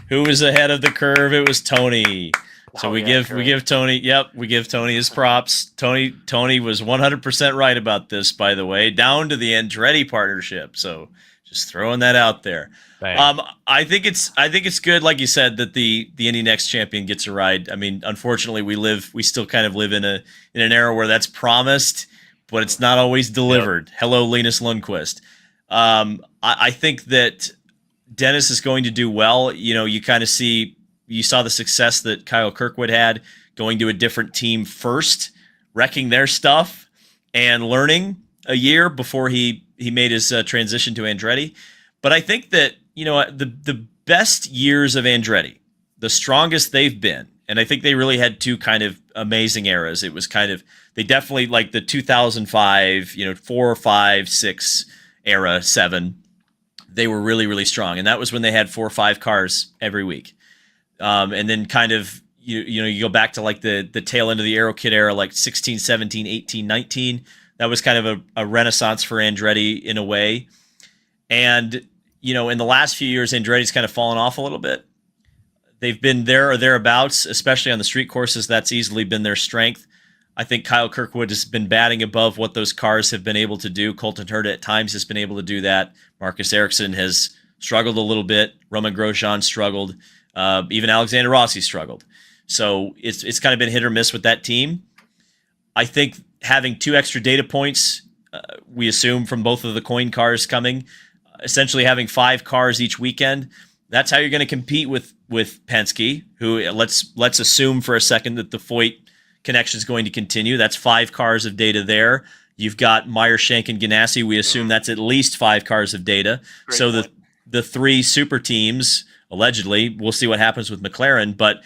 Who was ahead of the curve? It was Tony. So we give Tony, we give Tony his props. Tony was 100% right about this, by the way, down to the Andretti partnership. So just throwing that out there. I think it's good, like you said, that the Indy Next champion gets a ride. I mean, unfortunately, we still kind of live in an era where that's promised, but it's not always delivered. Yep. Hello, Linus Lundqvist. I think that Dennis is going to do well. You know, you saw the success that Kyle Kirkwood had going to a different team first, wrecking their stuff and learning a year before he made his transition to Andretti. But I think that, you know, the best years of Andretti, the strongest they've been, and I think they really had two kind of amazing eras. It was kind of, they definitely like the 2005, 4, 5, 6 era, 7. They were really, really strong. And that was when they had 4 or 5 cars every week. And then kind of, you go back to like the tail end of the Aero Kit era, like 16, 17, 18, 19. That was kind of a renaissance for Andretti in a way. And, in the last few years, Andretti's kind of fallen off a little bit. They've been there or thereabouts, especially on the street courses. That's easily been their strength. I think Kyle Kirkwood has been batting above what those cars have been able to do. Colton Herta at times has been able to do that. Marcus Ericsson has struggled a little bit. Roman Grosjean struggled. Even Alexander Rossi struggled. So it's kind of been hit or miss with that team. I think having 2 extra data points, we assume from both of the Coyne cars coming, essentially having 5 cars each weekend, that's how you're going to compete with Penske, who let's assume for a second that the Foyt connection is going to continue. That's 5 cars of data there. You've got Meyer, Shank, and Ganassi. We assume that's at least 5 cars of data. Great so point. The 3 super teams, allegedly, we'll see what happens with McLaren, but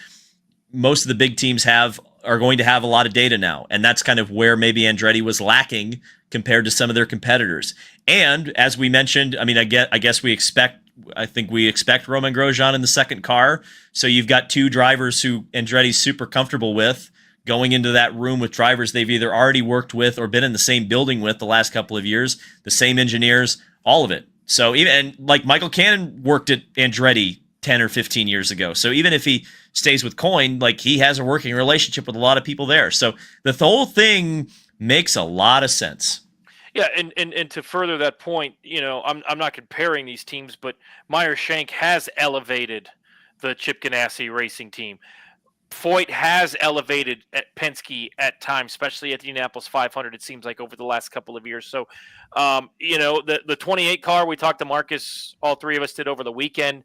most of the big teams are going to have a lot of data now, and that's kind of where maybe Andretti was lacking compared to some of their competitors. And as we mentioned, I mean, I guess we expect Roman Grosjean in the second car. So you've got 2 drivers who Andretti's super comfortable with going into that room with drivers they've either already worked with or been in the same building with the last couple of years, the same engineers, all of it. So even like Michael Cannon worked at Andretti 10 or 15 years ago. So even if he stays with Coyne, like he has a working relationship with a lot of people there. So the whole thing makes a lot of sense. Yeah, and to further that point, I'm not comparing these teams, but Meyer Shank has elevated the Chip Ganassi racing team. Foyt has elevated at Penske at times, especially at the Indianapolis 500, it seems like over the last couple of years. So, the 28 car, we talked to Marcus, all 3 of us did over the weekend.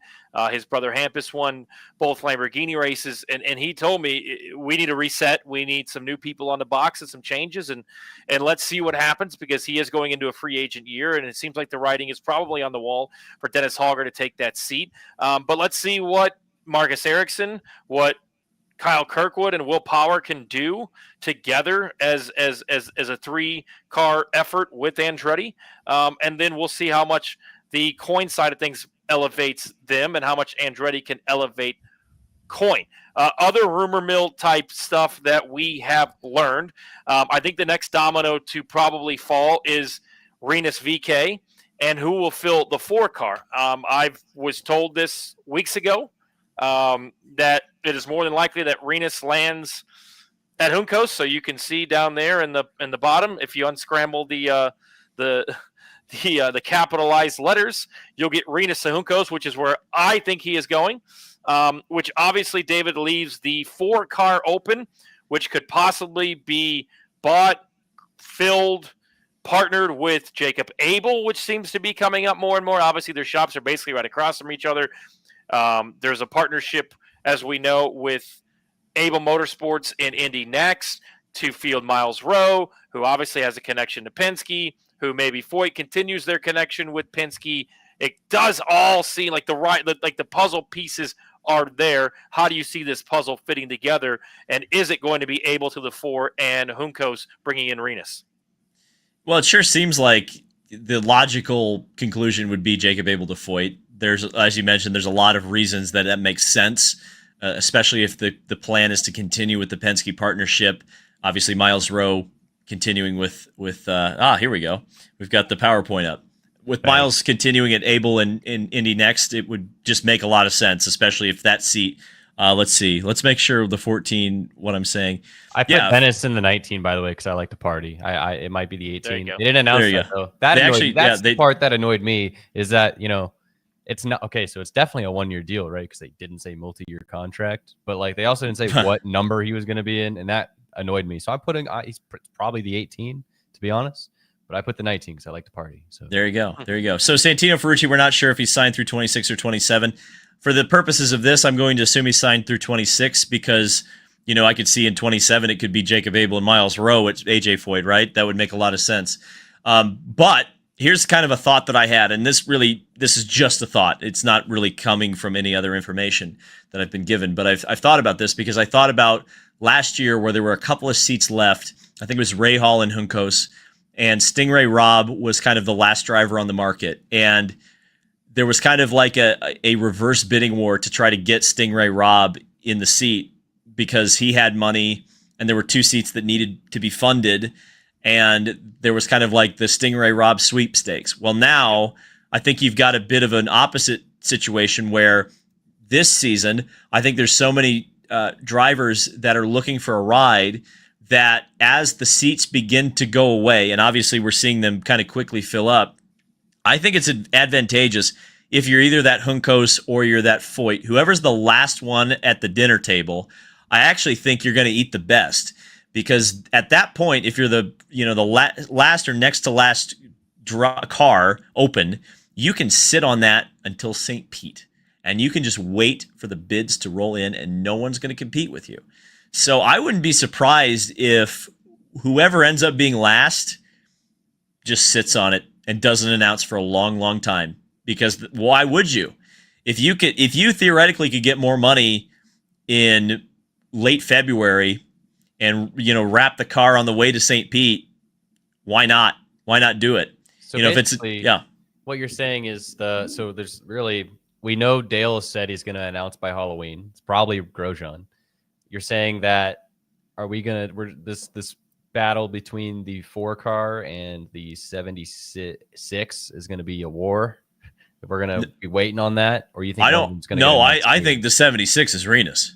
His brother Hampus won both Lamborghini races, and he told me we need a reset. We need some new people on the box and some changes, and let's see what happens because he is going into a free agent year, and it seems like the writing is probably on the wall for Dennis Hauger to take that seat. But let's see what Marcus Ericsson, what Kyle Kirkwood and Will Power can do together as a 3-car effort with Andretti. And then we'll see how much the Coyne side of things elevates them and how much Andretti can elevate Coyne. Other rumor mill type stuff that we have learned. I think the next domino to probably fall is Rinus VeeKay and who will fill the 4-car. I was told this weeks ago that it is more than likely that Rinus lands at Juncos, so you can see down there in the bottom. If you unscramble the capitalized letters, you'll get Rinus to Juncos, which is where I think he is going. Which obviously, David, leaves the 4-car open, which could possibly be bought, filled, partnered with Jacob Abel, which seems to be coming up more and more. Obviously, their shops are basically right across from each other. There's a partnership, as we know, with Abel Motorsports in Indy Next to field Miles Rowe, who obviously has a connection to Penske, who maybe Foyt continues their connection with Penske. It does all seem like the puzzle pieces are there. How do you see this puzzle fitting together? And is it going to be able to the 4 and Juncos bringing in Rinus? Well, it sure seems like the logical conclusion would be Jacob Abel to Foyt. There's, as you mentioned, there's a lot of reasons that makes sense, especially if the plan is to continue with the Penske partnership. Obviously, Miles Rowe continuing with here we go. We've got the PowerPoint up. With Miles continuing at Abel and in Indy Next, it would just make a lot of sense, especially if that seat. Let's see. Let's make sure the 14, what I'm saying. I put Venice in the 19, by the way, because I like the party. It might be the 18. They didn't announce that, though. That's the part that annoyed me is that, it's not okay. So it's definitely a 1-year deal, right? Because they didn't say multi-year contract, but like they also didn't say what number he was going to be in, and that annoyed me. So I'm putting he's probably the 18, to be honest, but I put the 19 because I like to party. So there you go, there you go. So Santino Ferrucci, we're not sure if he's signed through 26 or 27. For the purposes of this, I'm going to assume he's signed through 26 because I could see in 27 it could be Jacob Abel and Miles Rowe at AJ Foyt, right? That would make a lot of sense. But here's kind of a thought that I had, and this is just a thought. It's not really coming from any other information that I've been given, but I've thought about this because I thought about last year where there were a couple of seats left. I think it was Ray Hall and Juncos, and Stingray Robb was kind of the last driver on the market. And there was kind of like a reverse bidding war to try to get Stingray Robb in the seat because he had money and there were 2 seats that needed to be funded. And there was kind of like the Stingray Robb sweepstakes. Well, now I think you've got a bit of an opposite situation where this season, I think there's so many drivers that are looking for a ride that as the seats begin to go away, and obviously we're seeing them kind of quickly fill up, I think it's advantageous if you're either that Juncos or you're that Foyt. Whoever's the last one at the dinner table, I actually think you're going to eat the best. Because at that point, if you're the last or next to last car open, you can sit on that until St. Pete, and you can just wait for the bids to roll in, and no one's going to compete with you. So I wouldn't be surprised if whoever ends up being last just sits on it and doesn't announce for a long, long time. Because why would you? If you theoretically could get more money in late February and wrap the car on the way to St. Pete, why not? Why not do it? So if it's what you're saying is there's really, we know Dale said he's going to announce by Halloween. It's probably Grosjean. You're saying that this battle between the 4-car and the 76 is going to be a war. We're going to be waiting on that, or you think I think the 76 is Renus.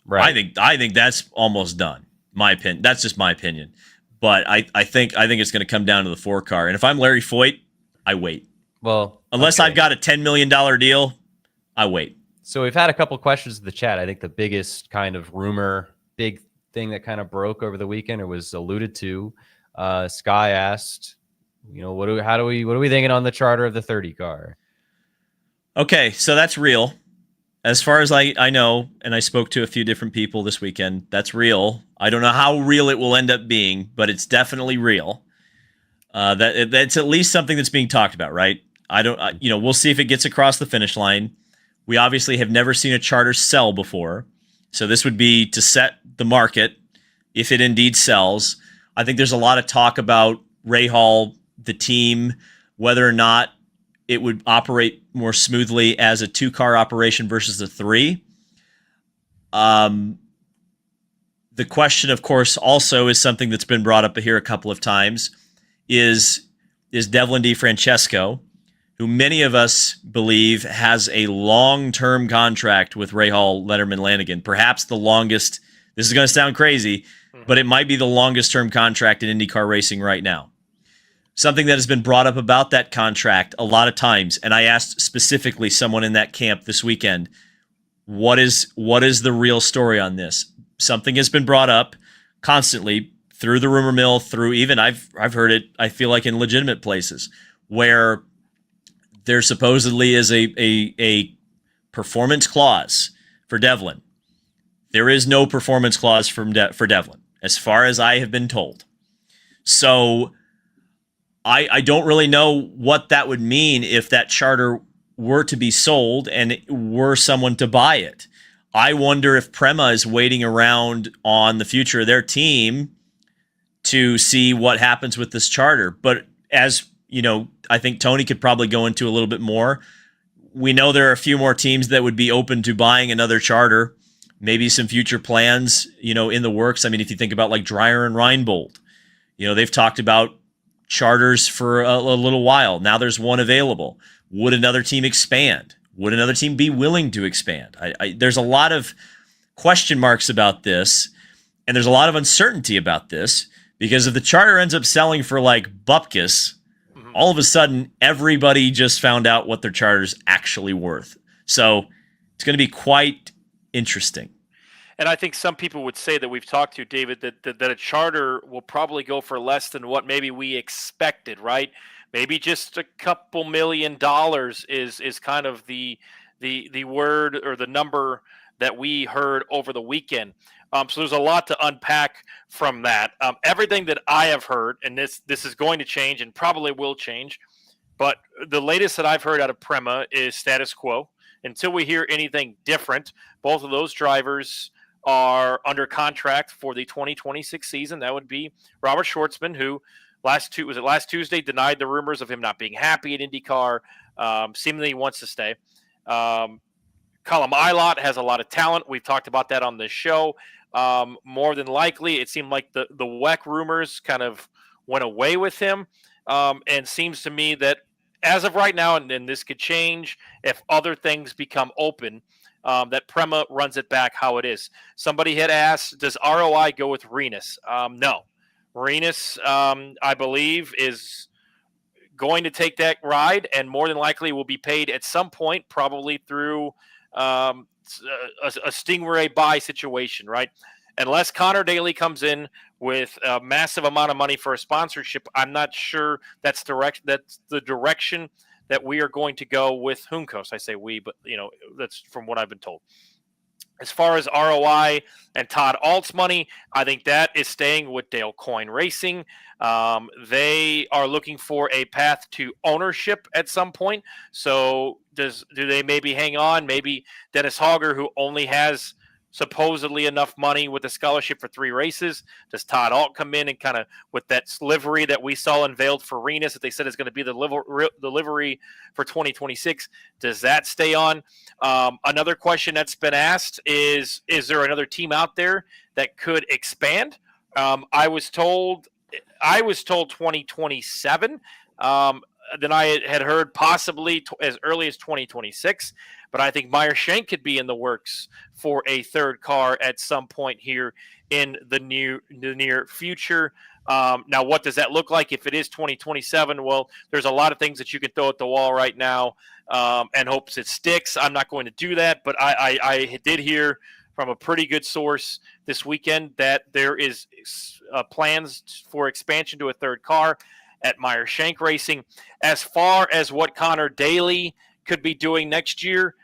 Right. I think that's almost done. My opinion. That's just my opinion. But I think it's going to come down to the 4-car. And if I'm Larry Foyt, I wait. Well, unless I've got a $10 million deal, I wait. So we've had a couple questions in the chat. I think the biggest kind of rumor, big thing that kind of broke over the weekend or was alluded to, Sky asked, what are we thinking on the charter of the 30 car? Okay, so that's real. As far as I know, and I spoke to a few different people this weekend, that's real. I don't know how real it will end up being, but it's definitely real. That's at least something that's being talked about, right? We'll see if it gets across the finish line. We obviously have never seen a charter sell before, so this would be to set the market if it indeed sells. I think there's a lot of talk about Ray Hall, the team, whether or not it would operate more smoothly as a 2-car operation versus a 3. The question, of course, also is something that's been brought up here a couple of times, is Devlin DeFrancesco, who many of us believe has a long-term contract with Ray Hall, Letterman, Lanigan, perhaps the longest. This is going to sound crazy, but it might be the longest-term contract in IndyCar racing right now. Something that has been brought up about that contract a lot of times, and I asked specifically someone in that camp this weekend, what is the real story on this? Something has been brought up constantly through the rumor mill, through even I've heard it, I feel like in legitimate places, where there supposedly is a performance clause for Devlin. There is no performance clause for Devlin, as far as I have been told. So I don't really know what that would mean if that charter were to be sold and were someone to buy it. I wonder if Prema is waiting around on the future of their team to see what happens with this charter. But as I think Tony could probably go into a little bit more. We know there are a few more teams that would be open to buying another charter, maybe some future plans, in the works. I mean, if you think about like Dreyer and Reinbold, they've talked about charters for a little while. Now there's one available. Would another team expand? Would another team be willing to expand? There's a lot of question marks about this, and there's a lot of uncertainty about this, because if the charter ends up selling for like bupkis, all of a sudden, everybody just found out what their charter's actually worth. So it's going to be quite interesting. And I think some people would say that we've talked to, David, that a charter will probably go for less than what maybe we expected, right? Maybe just a couple $1 million is kind of the word or the number that we heard over the weekend. So there's a lot to unpack from that. Everything that I have heard, and this is going to change and probably will change, but the latest that I've heard out of Prema is status quo. Until we hear anything different, both of those drivers are under contract for the 2026 season. That would be Robert Schwartzman, who last Tuesday denied the rumors of him not being happy at IndyCar. Seemingly wants to stay. Colin Eilot has a lot of talent. We've talked about that on this show. More than likely, it seemed like the WEC rumors kind of went away with him. And seems to me that as of right now, and this could change if other things become open, that Prema runs it back how it is. Somebody had asked, does ROI go with Rinus? No. Rinus, I believe, is going to take that ride and more than likely will be paid at some point, probably through a Stingray buy situation, right? Unless Connor Daly comes in with a massive amount of money for a sponsorship, I'm not sure that's the direction that we are going to go with Juncos. I say we, but that's from what I've been told. As far as ROI and Todd Alt's money, I think that is staying with Dale Coyne Racing. They are looking for a path to ownership at some point. So do they maybe hang on? Maybe Dennis Hauger, who only has supposedly enough money with the scholarship for 3 races. Does Todd Alt come in and kind of with that livery that we saw unveiled for Rinus that they said is going to be the livery for 2026? Does that stay on? Another question that's been asked is there another team out there that could expand? I was told 2027. Then I had heard possibly as early as 2026. But I think Meyer Shank could be in the works for a third car at some point here in the near future. Now, what does that look like if it is 2027? Well, there's a lot of things that you can throw at the wall right now and hopes it sticks. I'm not going to do that, but I did hear from a pretty good source this weekend that there is plans for expansion to a third car at Meyer Shank Racing. As far as what Connor Daly could be doing next year,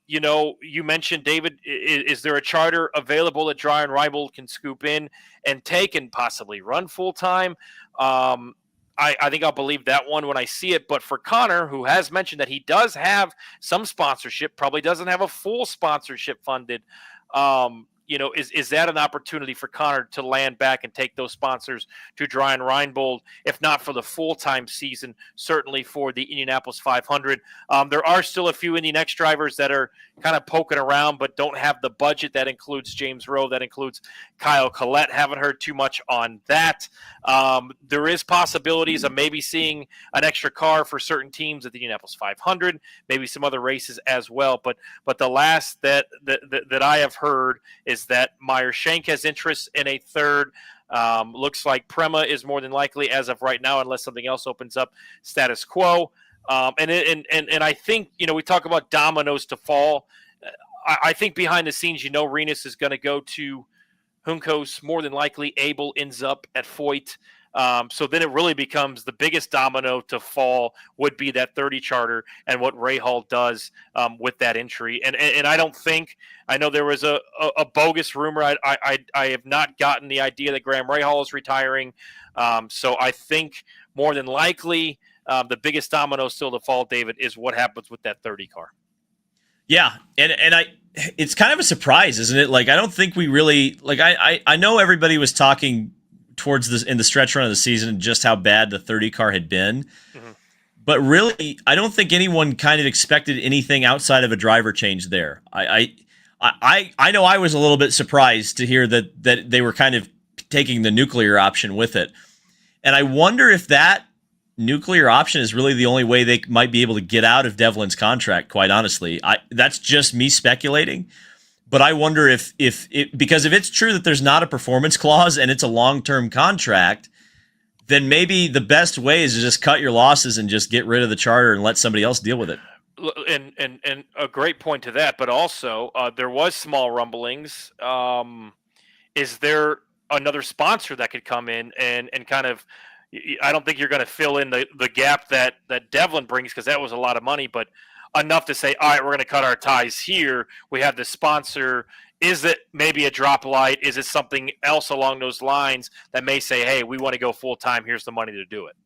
you mentioned, David, is there a charter available that Ryan Reibold can scoop in and take and possibly run full time? I think I'll believe that one when I see it. But for Connor, who has mentioned that he does have some sponsorship, probably doesn't have a full sponsorship funded, is that an opportunity for Connor to land back and take those sponsors to Ryan Reinbold, if not for the full-time season, certainly for the Indianapolis 500? There are still a few Indy Next drivers that are kind of poking around but don't have the budget. That includes James Rowe. That includes Kyle Collette. Haven't heard too much on that. There is possibilities of maybe seeing an extra car for certain teams at the Indianapolis 500, maybe some other races as well. But the last that I have heard is that Meyer Shank has interest in a third. Looks like Prema is more than likely as of right now, unless something else opens up, status quo. And I think, we talk about dominoes to fall. I think behind the scenes, Rinus is going to go to Juncos. More than likely, Abel ends up at Foyt. So then it really becomes the biggest domino to fall would be that 30 charter and what Ray Hall does with that entry. And I don't think, I know there was a bogus rumor. I have not gotten the idea that Graham Rahal is retiring. So I think more than likely the biggest domino still to fall, David, is what happens with that 30 car. Yeah. And it's kind of a surprise, isn't it? Like, I don't think we really, like, I know everybody was talking towards this in the stretch run of the season, just how bad the 30 car had been. Mm-hmm. But really, I don't think anyone kind of expected anything outside of a driver change there. I know I was a little bit surprised to hear that they were kind of taking the nuclear option with it. And I wonder if that nuclear option is really the only way they might be able to get out of Devlin's contract, quite honestly. That's just me speculating. But I wonder if because if it's true that there's not a performance clause and it's a long-term contract, then maybe the best way is to just cut your losses and just get rid of the charter and let somebody else deal with it. And a great point to that, but also there was small rumblings. Is there another sponsor that could come in and kind of? I don't think you're going to fill in the gap that Devlin brings, because that was a lot of money, but enough to say, all right, we're going to cut our ties here. We have the sponsor. Is it maybe a drop light? Is it something else along those lines that may say, hey, we want to go full time. Here's the money to do it.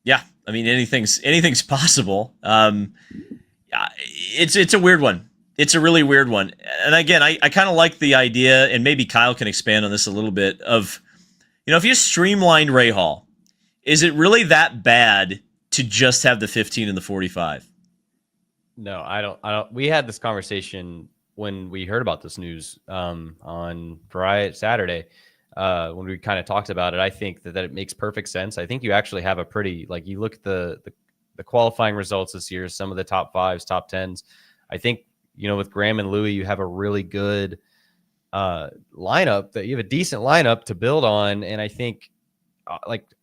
Yeah, I mean, anything's possible. It's a weird one. It's a really weird one. And again, I kind of like the idea, and maybe Kyle can expand on this a little bit, of, if you streamlined Rahal, is it really that bad to just have the 15 and the 45? No, I don't. We had this conversation when we heard about this news on Friday, Saturday. When we kind of talked about it, I think that it makes perfect sense. I think you actually have a pretty, like, you look at the qualifying results this year, some of the top 5s, top 10s. I think, with Graham and Louis, you have a really good lineup, that you have a decent lineup to build on. And I think,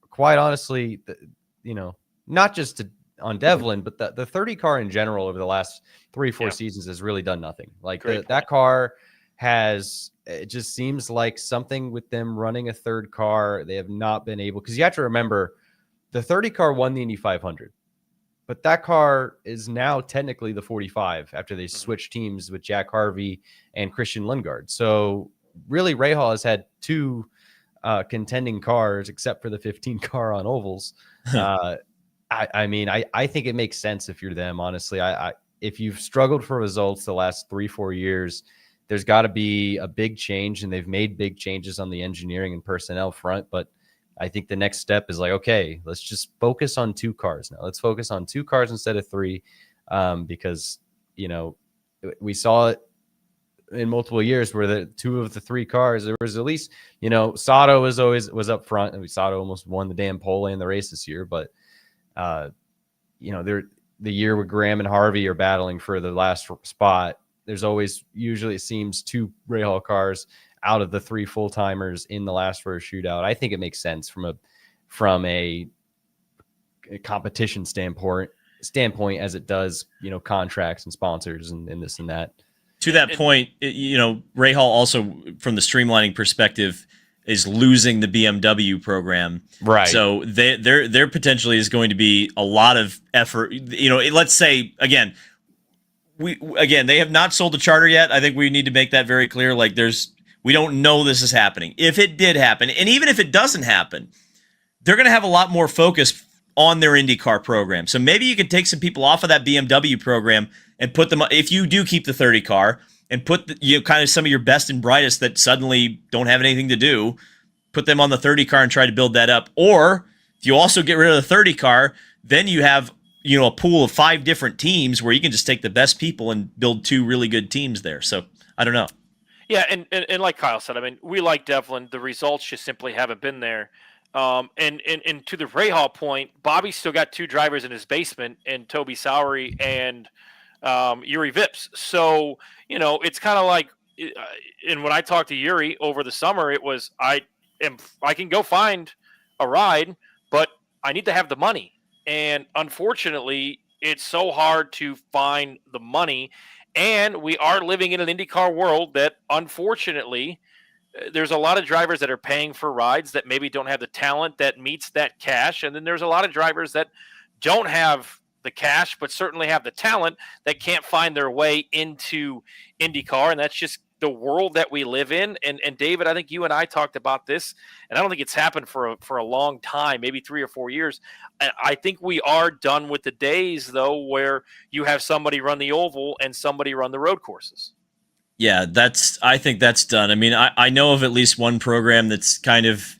quite honestly, not just on Devlin, but the 30 car in general over the last 3-4 seasons has really done nothing. Like that car it just seems like something with them running a third car. They have not been able, because you have to remember the 30 car won the Indy 500, but that car is now technically the 45 after they switched teams with Jack Harvey and Christian Lundgaard. So really Rahal has had 2 contending cars, except for the 15 car on ovals. I mean, I think it makes sense if you're them, honestly. If you've struggled for results the last 3-4 years, there's got to be a big change, and they've made big changes on the engineering and personnel front. But I think the next step is okay, let's just focus on 2 cars now. Let's focus on 2 cars instead of 3, because, we saw it in multiple years where the 2 of the 3 cars, there was at least, Sato was up front, and Sato almost won the damn pole and the race this year. But, the year where Graham and Harvey are battling for the last spot, there's always, usually it seems, 2 Rahal cars out of the 3 full timers in the last row shootout. I think it makes sense from a competition standpoint as it does, contracts and sponsors and this and that. To that point, Rahal also, from the streamlining perspective, is losing the BMW program. Right. So there potentially is going to be a lot of effort. Let's say, again, they have not sold the charter yet. I think we need to make that very clear. We don't know this is happening. If it did happen, and even if it doesn't happen, they're going to have a lot more focus on their IndyCar program. So maybe you could take some people off of that BMW program and put them, if you do keep the 30 car, and put kind of some of your best and brightest that suddenly don't have anything to do, put them on the 30 car and try to build that up. Or if you also get rid of the 30 car, then you have a pool of 5 different teams where you can just take the best people and build 2 really good teams there. So I don't know. Yeah, and like Kyle said, I mean, we like Devlin. The results just simply haven't been there. And to the Rahal point, Bobby's still got 2 drivers in his basement, and Toby Sowery and Yuri Vips. So, it's kind of like, and when I talked to Yuri over the summer, it was, I can go find a ride, but I need to have the money. And unfortunately, it's so hard to find the money. And we are living in an IndyCar world that, unfortunately, there's a lot of drivers that are paying for rides that maybe don't have the talent that meets that cash. And then there's a lot of drivers that don't have the cash, but certainly have the talent that can't find their way into IndyCar. And that's just the world that we live in. And David, I think you and I talked about this, and I don't think it's happened for a long time, maybe 3 or 4 years. I think we are done with the days, though, where you have somebody run the oval and somebody run the road courses. Yeah, I think that's done. I mean, I know of at least one program that's kind of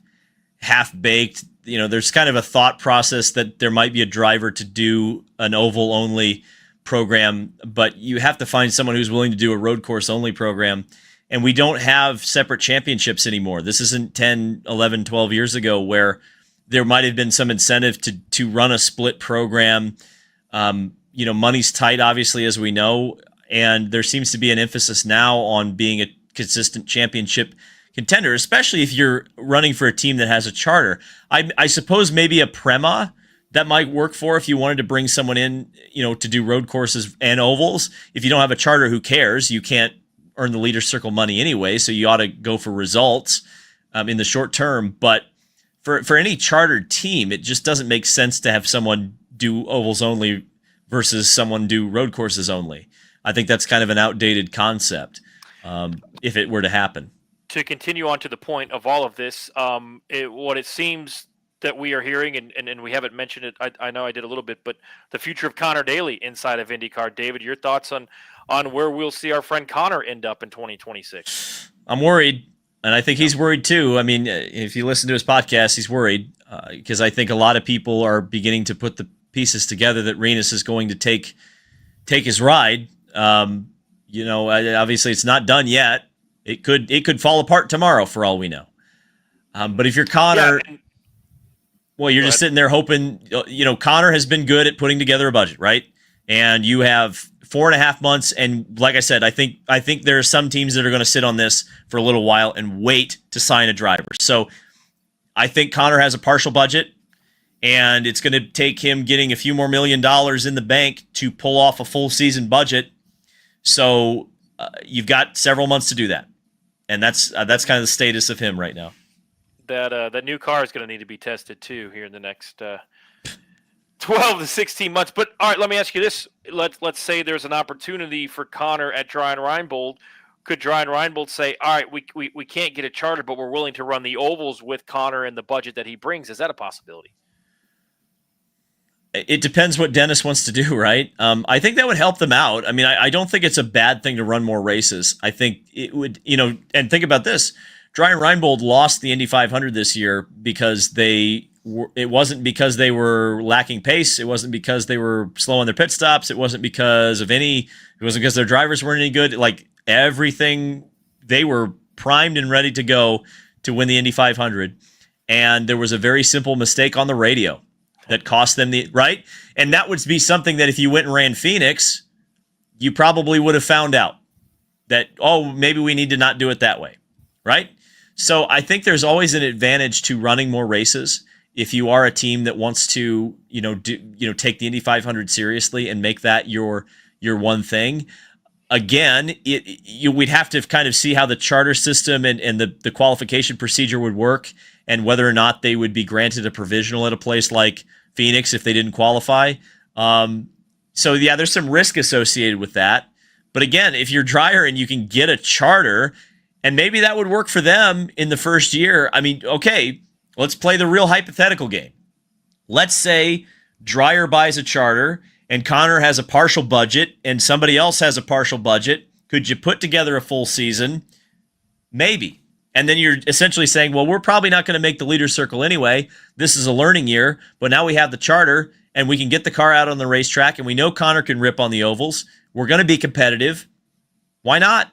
half-baked. There's kind of a thought process that there might be a driver to do an oval-only program, but you have to find someone who's willing to do a road course only program. And we don't have separate championships anymore. This isn't 10, 11, 12 years ago where there might have been some incentive to run a split program. Money's tight, obviously, as we know, and there seems to be an emphasis now on being a consistent championship contender, especially if you're running for a team that has a charter. I suppose maybe a Prema that might work for if you wanted to bring someone in, to do road courses and ovals. If you don't have a charter, who cares? You can't earn the Leaders Circle money anyway, so you ought to go for results in the short term. But for any chartered team, it just doesn't make sense to have someone do ovals only versus someone do road courses only. I think that's kind of an outdated concept if it were to happen. To continue on to the point of all of this, what it seems that we are hearing, and we haven't mentioned it, I know I did a little bit, but the future of Connor Daly inside of IndyCar. David, your thoughts on where we'll see our friend Connor end up in 2026? I'm worried, and I think he's worried too. I mean, if you listen to his podcast, he's worried because I think a lot of people are beginning to put the pieces together that Renus is going to take his ride. Obviously it's not done yet. It could fall apart tomorrow for all we know. But if you're Connor, you're just sitting there hoping. Connor has been good at putting together a budget, right? And you have 4.5 months, and like I said, I think there are some teams that are going to sit on this for a little while and wait to sign a driver. So I think Connor has a partial budget, and it's going to take him getting a few more $1 million in the bank to pull off a full season budget. So you've got several months to do that, and that's kind of the status of him right now. That new car is going to need to be tested too here in the next 12 to 16 months. But all right, let me ask you this: let's say there's an opportunity for Connor at Dreyer Reinbold. Could Dreyer Reinbold say, "All right, we can't get a charter, but we're willing to run the ovals with Connor and the budget that he brings"? Is that a possibility? It depends what Dennis wants to do, right? I think that would help them out. I mean, I don't think it's a bad thing to run more races. I think it would, and think about this. Dreyer Reinbold lost the Indy 500 this year because it wasn't because they were lacking pace. It wasn't because they were slow on their pit stops. It wasn't because their drivers weren't any good. Like everything, they were primed and ready to go to win the Indy 500. And there was a very simple mistake on the radio that cost them right? And that would be something that if you went and ran Phoenix, you probably would have found out that, maybe we need to not do it that way, right? So I think there's always an advantage to running more races if you are a team that wants to, take the Indy 500 seriously and make that your one thing. Again, we'd have to kind of see how the charter system and the qualification procedure would work, and whether or not they would be granted a provisional at a place like Phoenix if they didn't qualify. There's some risk associated with that. But again, if you're Dreyer and you can get a charter, and maybe that would work for them in the first year. I mean, okay, let's play the real hypothetical game. Let's say Dreyer buys a charter and Connor has a partial budget and somebody else has a partial budget. Could you put together a full season? Maybe. And then you're essentially saying, well, we're probably not going to make the Leaders Circle anyway. This is a learning year, but now we have the charter and we can get the car out on the racetrack and we know Connor can rip on the ovals. We're going to be competitive. Why not?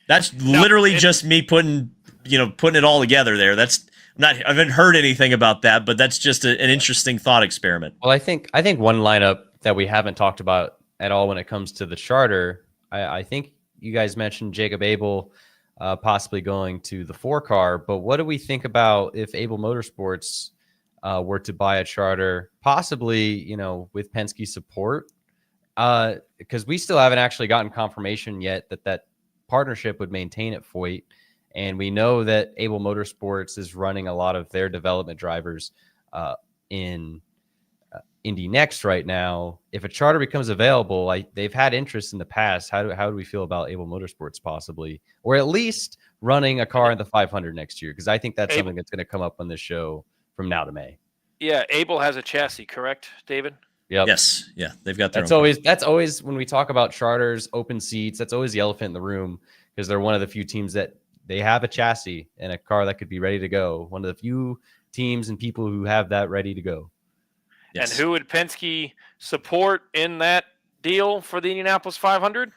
That's literally just me putting it all together there. I haven't heard anything about that, but that's just an interesting thought experiment. Well, I think one lineup that we haven't talked about at all when it comes to the charter, I think you guys mentioned Jacob Abel possibly going to the 4-car, but what do we think about if Abel Motorsports were to buy a charter, possibly, with Penske support? Because we still haven't actually gotten confirmation yet that partnership would maintain at Foyt. And we know that Abel Motorsports is running a lot of their development drivers in Indy Next right now. If a charter becomes available, they've had interest in the past. How do we feel about Abel Motorsports possibly, or at least running a car in the 500 next year? Because I think that's something that's going to come up on this show from now to May. Yeah, Abel has a chassis, correct, David? Yep. Yes. Yeah, they've got their that's always when we talk about charters, open seats, that's always the elephant in the room, because they're one of the few teams that they have a chassis and a car that could be ready to go. One of the few teams and people who have that ready to go. Yes. And who would Penske support in that deal for the Indianapolis 500?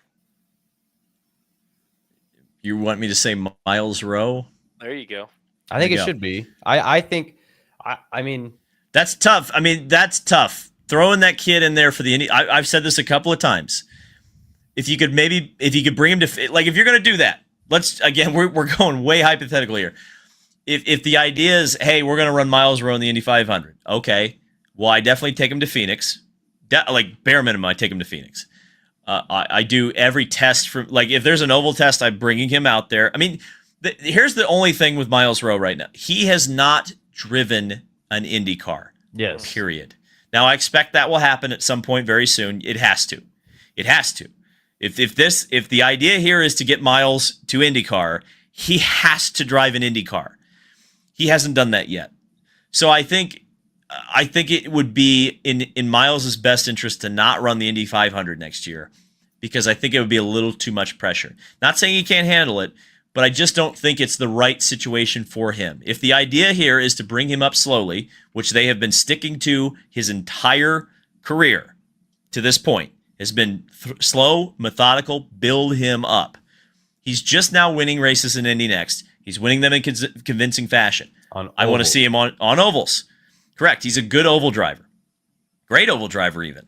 You want me to say Miles Rowe? There you go. I think it should be. I mean, that's tough. That's tough. Throwing that kid in there for the Indy. I've said this a couple of times. If you could bring him to, like, if you're going to do that, let's again, we're going way hypothetical here. If the idea is, hey, we're going to run Miles Rowe in the Indy 500, okay, well, I definitely take him to Phoenix. Like bare minimum, I take him to Phoenix. I do every test for, like, if there's an oval test, I'm bringing him out there. I mean, here's the only thing with Miles Rowe right now. He has not driven an Indy car. Yes. Period. Now, I expect that will happen at some point very soon. It has to. It has to. If the idea here is to get Miles to IndyCar, he has to drive an Indy car. He hasn't done that yet. So I think it would be in Miles's best interest to not run the Indy 500 next year, because I think it would be a little too much pressure. Not saying he can't handle it, but I just don't think it's the right situation for him. If the idea here is to bring him up slowly, which they have been sticking to his entire career to this point, has been slow, methodical, build him up. He's just now winning races in Indy next. He's winning them in convincing fashion. I want to see him on ovals. Correct. He's a good oval driver. Great oval driver, even.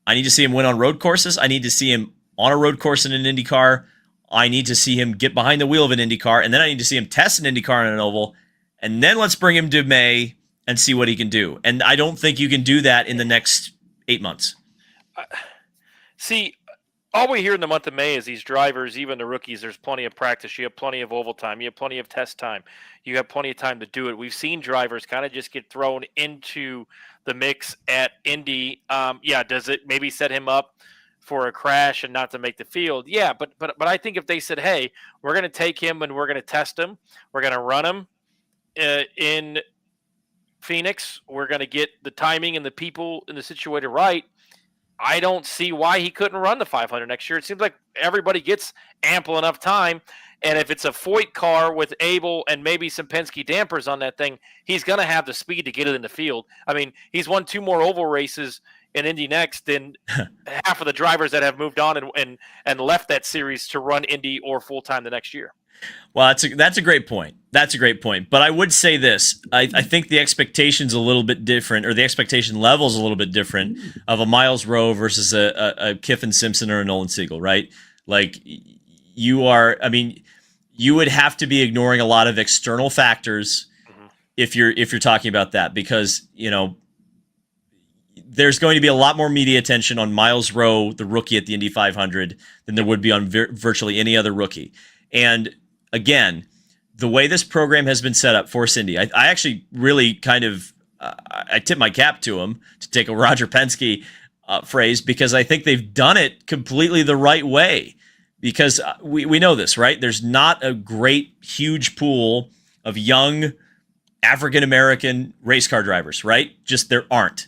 I need to see him win on road courses. I need to see him on a road course in an Indy car. I need to see him get behind the wheel of an Indy car, and then I need to see him test an Indy car in an oval, and then let's bring him to May and see what he can do. And I don't think you can do that in the next 8 months. See, all we hear in the month of May is these drivers, even the rookies, there's plenty of practice. You have plenty of oval time. You have plenty of test time. You have plenty of time to do it. We've seen drivers kind of just get thrown into the mix at Indy. Does it maybe set him up for a crash and not to make the field? Yeah, but I think if they said, hey, we're going to take him and we're going to test him, we're going to run him in Phoenix, we're going to get the timing and the people in the situated right, I don't see why he couldn't run the 500 next year. It seems like everybody gets ample enough time. And if it's a Foyt car with Abel and maybe some Penske dampers on that thing, he's going to have the speed to get it in the field. I mean, he's won 2 more oval races in Indy next than half of the drivers that have moved on and left that series to run Indy or full-time the next year. Well, that's a great point. That's a great point. But I would say this. I think the expectation's a little bit different, or the expectation level's a little bit different of a Miles Rowe versus a Kiffin Simpson or a Nolan Siegel, right? Like, you would have to be ignoring a lot of external factors if you're talking about that, because, there's going to be a lot more media attention on Miles Rowe, the rookie at the Indy 500, than there would be on virtually any other rookie. And again, the way this program has been set up, Force Indy, I actually really kind of I tip my cap to them, to take a Roger Penske phrase, because I think they've done it completely the right way. Because we know this, right? There's not a great, huge pool of young African-American race car drivers, right? Just there aren't.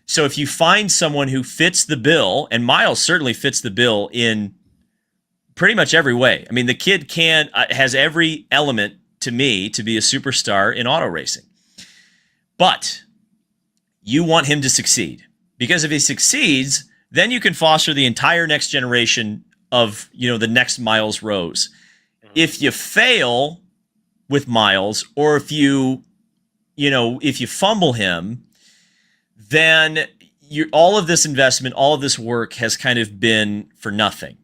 So if you find someone who fits the bill, and Miles certainly fits the bill in pretty much every way. I mean, the kid has every element, to me, to be a superstar in auto racing. But you want him to succeed, because if he succeeds, then you can foster the entire next generation of, the next Miles Rowes. If you fail with Miles, or if you fumble him, then all of this investment, all of this work has kind of been for nothing.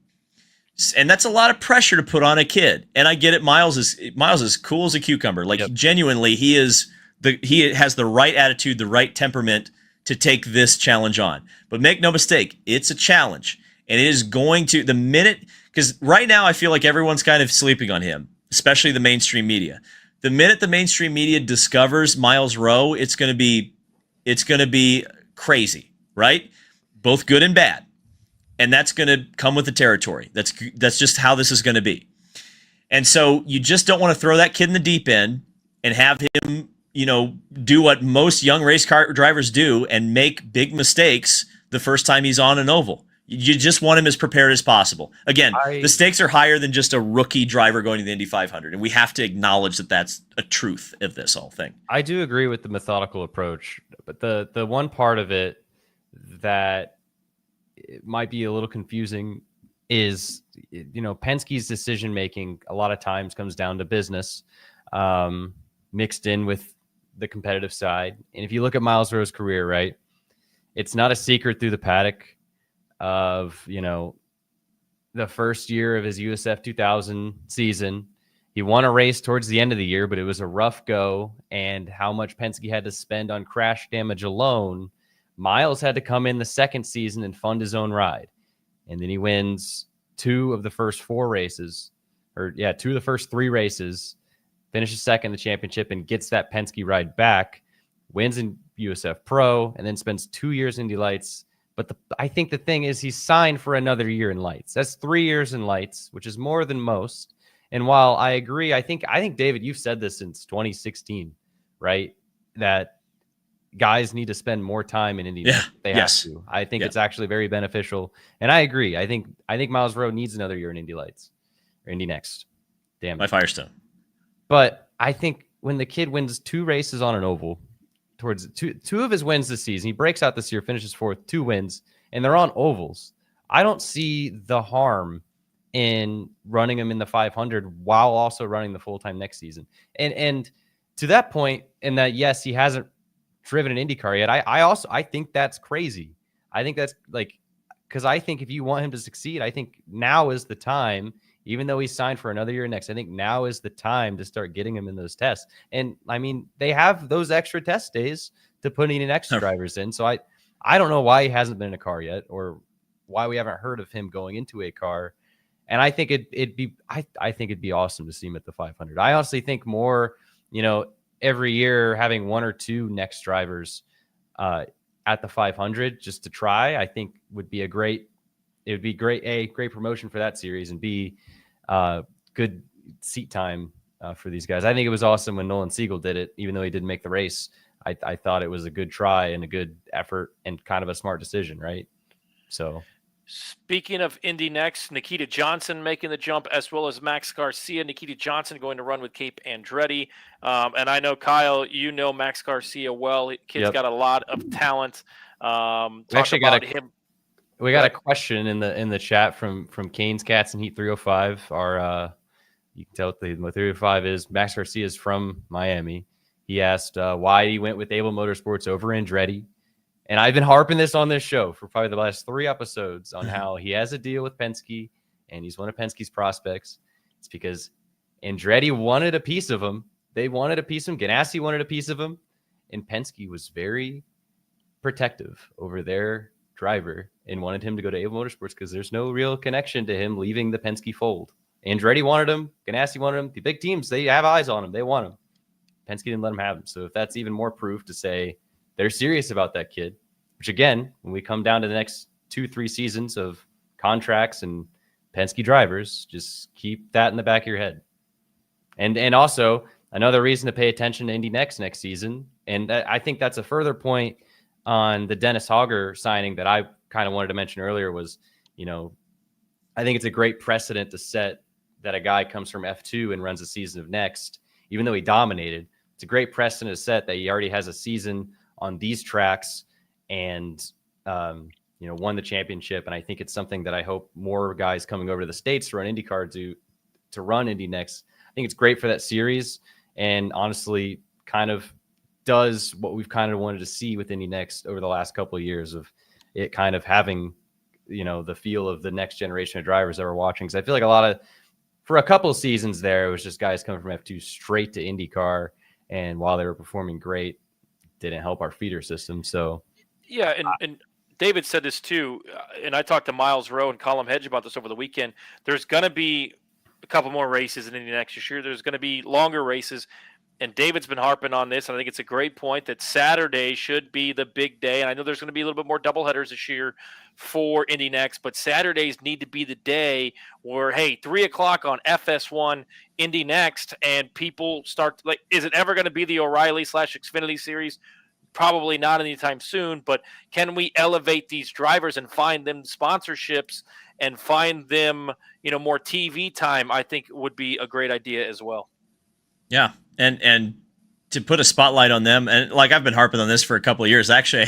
And that's a lot of pressure to put on a kid. And I get it. Miles is cool as a cucumber. Like, genuinely, he has the right attitude, the right temperament to take this challenge on. But make no mistake, it's a challenge. And it is going to, because right now I feel like everyone's kind of sleeping on him, especially the mainstream media. The minute the mainstream media discovers Miles Rowe, it's going to be crazy, right? Both good and bad. And that's going to come with the territory. That's just how this is going to be. And so you just don't want to throw that kid in the deep end and have him, do what most young race car drivers do and make big mistakes the first time he's on an oval. You just want him as prepared as possible. Again, the stakes are higher than just a rookie driver going to the Indy 500, and we have to acknowledge that that's a truth of this whole thing. I do agree with the methodical approach, but the one part of it that it might be a little confusing is, Penske's decision making a lot of times comes down to business, mixed in with the competitive side. And if you look at Miles Rowe's career, right, it's not a secret through the paddock of, the first year of his USF 2000 season. He won a race towards the end of the year, but it was a rough go. And how much Penske had to spend on crash damage alone, Miles had to come in the second season and fund his own ride. And then he wins two of the first three races, finishes second in the championship and gets that Penske ride back, wins in USF Pro, and then spends 2 years in Indy Lights. But I think the thing is he's signed for another year in Lights. That's 3 years in Lights, which is more than most. And while I agree, I think David, you've said this since 2016, right? That guys need to spend more time in Indy. Yeah. They have to. I think it's actually very beneficial. And I agree. I think Miles Rowe needs another year in Indy Lights or Indy Next. Damn it. My Firestone. But I think when the kid wins 2 races on an oval, towards two of his wins this season, he breaks out this year, finishes 4th, 2 wins, and they're on ovals. I don't see the harm in running him in the 500 while also running the full-time next season. And to that point, in that, yes, he hasn't driven an IndyCar yet. I think that's crazy. I think that's because I think if you want him to succeed, I think now is the time, even though he's signed for another year next, I think now is the time to start getting him in those tests. And I mean, they have those extra test days to put Indy Next drivers in. So I don't know why he hasn't been in a car yet, or why we haven't heard of him going into a car. And I think it'd be awesome to see him at the 500. I honestly think more, every year having 1 or 2 next drivers at the 500 just to try, I think would be great promotion for that series, and B, good seat time for these guys. I think it was awesome when Nolan Siegel did it, even though he didn't make the race. I thought it was a good try and a good effort and kind of a smart decision, right? So. Speaking of Indy Next, Nikita Johnson making the jump, as well as Max Garcia. Nikita Johnson going to run with Cape Andretti. And I know, Kyle, Max Garcia well. Kid's got a lot of talent. We actually got a question in the chat from Kane's Cats and Heat 305. You can tell what the 305 is. Max Garcia is from Miami. He asked why he went with Able Motorsports over Andretti. And I've been harping this on this show for probably the last 3 episodes on how he has a deal with Penske and he's one of Penske's prospects. It's because Andretti wanted a piece of him. They wanted a piece of him. Ganassi wanted a piece of him. And Penske was very protective over their driver and wanted him to go to Able Motorsports because there's no real connection to him leaving the Penske fold. Andretti wanted him. Ganassi wanted him. The big teams, they have eyes on him. They want him. Penske didn't let him have him. So if that's even more proof to say they're serious about that kid, which again, when we come down to the next 2-3 seasons of contracts and Penske drivers, just keep that in the back of your head. And also another reason to pay attention to Indy Next season. And I think that's a further point on the Dennis Hauger signing that I kind of wanted to mention earlier was, I think it's a great precedent to set that a guy comes from F2 and runs a season of Next, even though he dominated. It's a great precedent to set that he already has a season on these tracks and, won the championship. And I think it's something that I hope more guys coming over to the States to run IndyCar to run Indy Next. I think it's great for that series and honestly kind of does what we've kind of wanted to see with Indy Next over the last couple of years of it kind of having, the feel of the next generation of drivers that we're watching. Because I feel like for a couple of seasons there, it was just guys coming from F2 straight to IndyCar. And while they were performing great, didn't help our feeder system. So, yeah. And David said this too. And I talked to Miles Rowe and Colin Hedge about this over the weekend. There's going to be a couple more races in Indy next year. There's going to be longer races. And David's been harping on this. And I think it's a great point that Saturday should be the big day. And I know there's going to be a little bit more doubleheaders this year for Indy Next, but Saturdays need to be the day where, hey, 3:00 on FS1 Indy Next, and people start is it ever going to be the O'Reilly/Xfinity series? Probably not anytime soon, but can we elevate these drivers and find them sponsorships and find them, more TV time? I think would be a great idea as well. Yeah. And to put a spotlight on them, and I've been harping on this for a couple of years. Actually,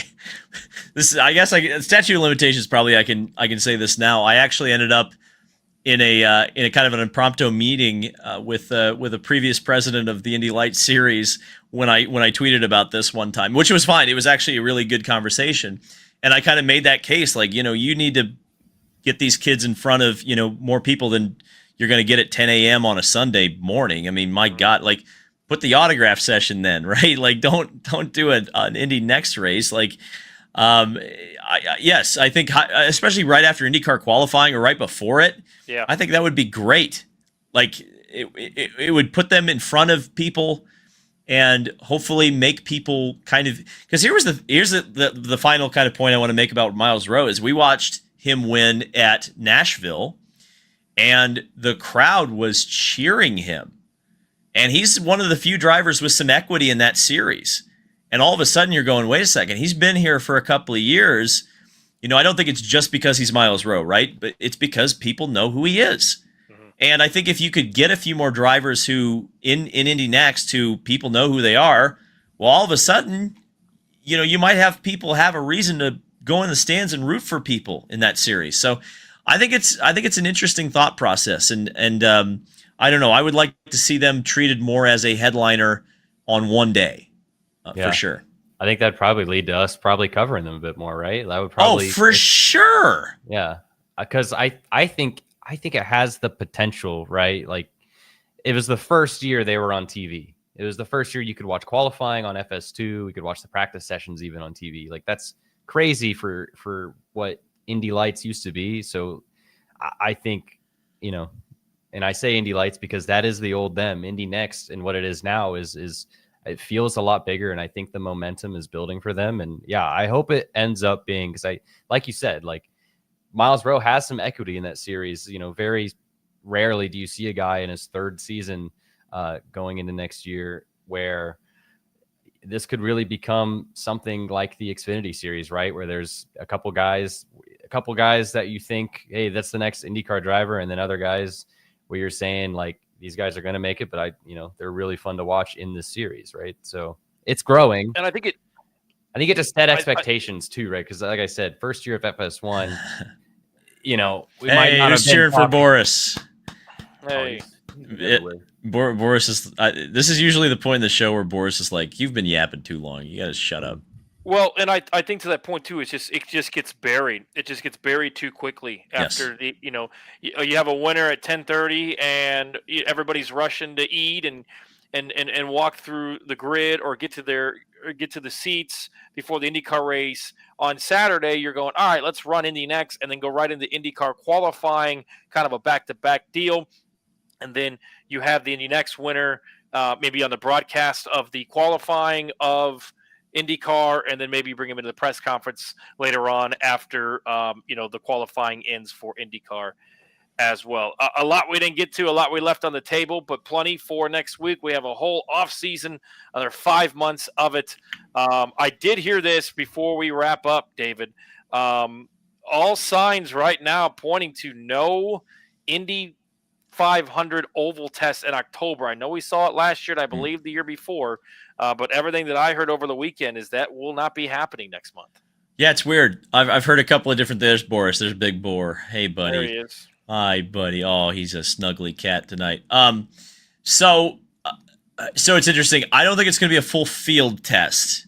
statute of limitations. Probably I can say this now. I actually ended up in a kind of an impromptu meeting with a previous president of the Indy Lights series when I tweeted about this one time, which was fine. It was actually a really good conversation, and I kind of made that case you need to get these kids in front of, more people than you're going to get at 10 a.m. on a Sunday morning. I mean, my God, like put the autograph session then, right? Like don't do an Indy Next race. Like, yes, I think especially right after IndyCar qualifying or right before it, I think that would be great. Like it would put them in front of people and hopefully make people kind of, because here's the final kind of point I want to make about Miles Rowe is we watched him win at Nashville and the crowd was cheering him. And he's one of the few drivers with some equity in that series. And all of a sudden you're going, wait a second, he's been here for a couple of years. I don't think it's just because he's Miles Rowe, right? But it's because people know who he is. Mm-hmm. And I think if you could get a few more drivers who in Indy Next who people know who they are, well, all of a sudden, you might have people have a reason to go in the stands and root for people in that series. So I think it's an interesting thought process. And I don't know. I would like to see them treated more as a headliner on one day. For sure. I think that'd probably lead to us probably covering them a bit more, right? That would probably. Oh, for sure. Yeah, because I think it has the potential, right? Like, it was the first year they were on TV. It was the first year you could watch qualifying on FS2. We could watch the practice sessions even on TV. Like, that's crazy for what Indy Lights used to be. So, I think, and I say Indy Lights because that is the old them. Indy Next and what it is now is. It feels a lot bigger, and I think the momentum is building for them. And yeah, I hope it ends up being, because like you said, like Miles Rowe has some equity in that series. Very rarely do you see a guy in his third season going into next year where this could really become something like the Xfinity series, right? Where there's a couple guys that you think, hey, that's the next IndyCar driver, and then other guys where you're saying like, these guys are going to make it, but they're really fun to watch in this series, right? So it's growing, and I think it just set expectations too, right? Because like I said, first year of FS1, we might not have cheering for Boris. Hey, Boris is. This is usually the point in the show where Boris is like, "You've been yapping too long. You got to shut up." Well, and I think to that point too, it just gets buried. It just gets buried too quickly after you have a winner at 10:30 and everybody's rushing to eat and walk through the grid or get to the seats before the IndyCar race on Saturday. You're going, all right, let's run Indy Next and then go right into IndyCar qualifying, kind of a back-to-back deal, and then you have the Indy Next winner maybe on the broadcast of the qualifying of IndyCar, and then maybe bring him into the press conference later on after the qualifying ends for IndyCar as well. A lot we didn't get to, a lot we left on the table, but plenty for next week. We have a whole off season, another 5 months of it. I did hear this before we wrap up, David. All signs right now pointing to no Indy 500 oval test in October. I know we saw it last year, and I believe the year before. But everything that I heard over the weekend is that will not be happening next month. Yeah, it's weird. I've heard a couple of different. There's Boris. There's Big Boar. Hey, buddy. There he is. Hi, buddy. Oh, he's a snuggly cat tonight. So it's interesting. I don't think it's going to be a full field test,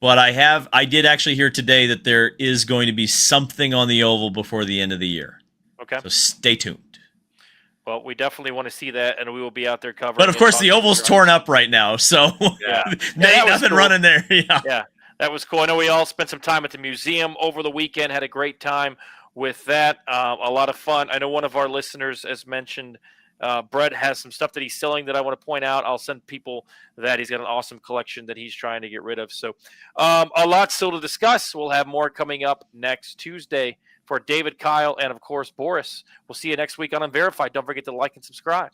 but I did actually hear today that there is going to be something on the oval before the end of the year. Okay. So stay tuned. Well, we definitely want to see that, and we will be out there covering. But of course, the oval's torn up right now, so nothing cool. running there. Yeah, that was cool. I know we all spent some time at the museum over the weekend. Had a great time with that. A lot of fun. I know one of our listeners has mentioned Brett has some stuff that he's selling that I want to point out. I'll send people that. He's got an awesome collection that he's trying to get rid of. So a lot still to discuss. We'll have more coming up next Tuesday. For David, Kyle, and of course, Boris. We'll see you next week on Unverified. Don't forget to like and subscribe.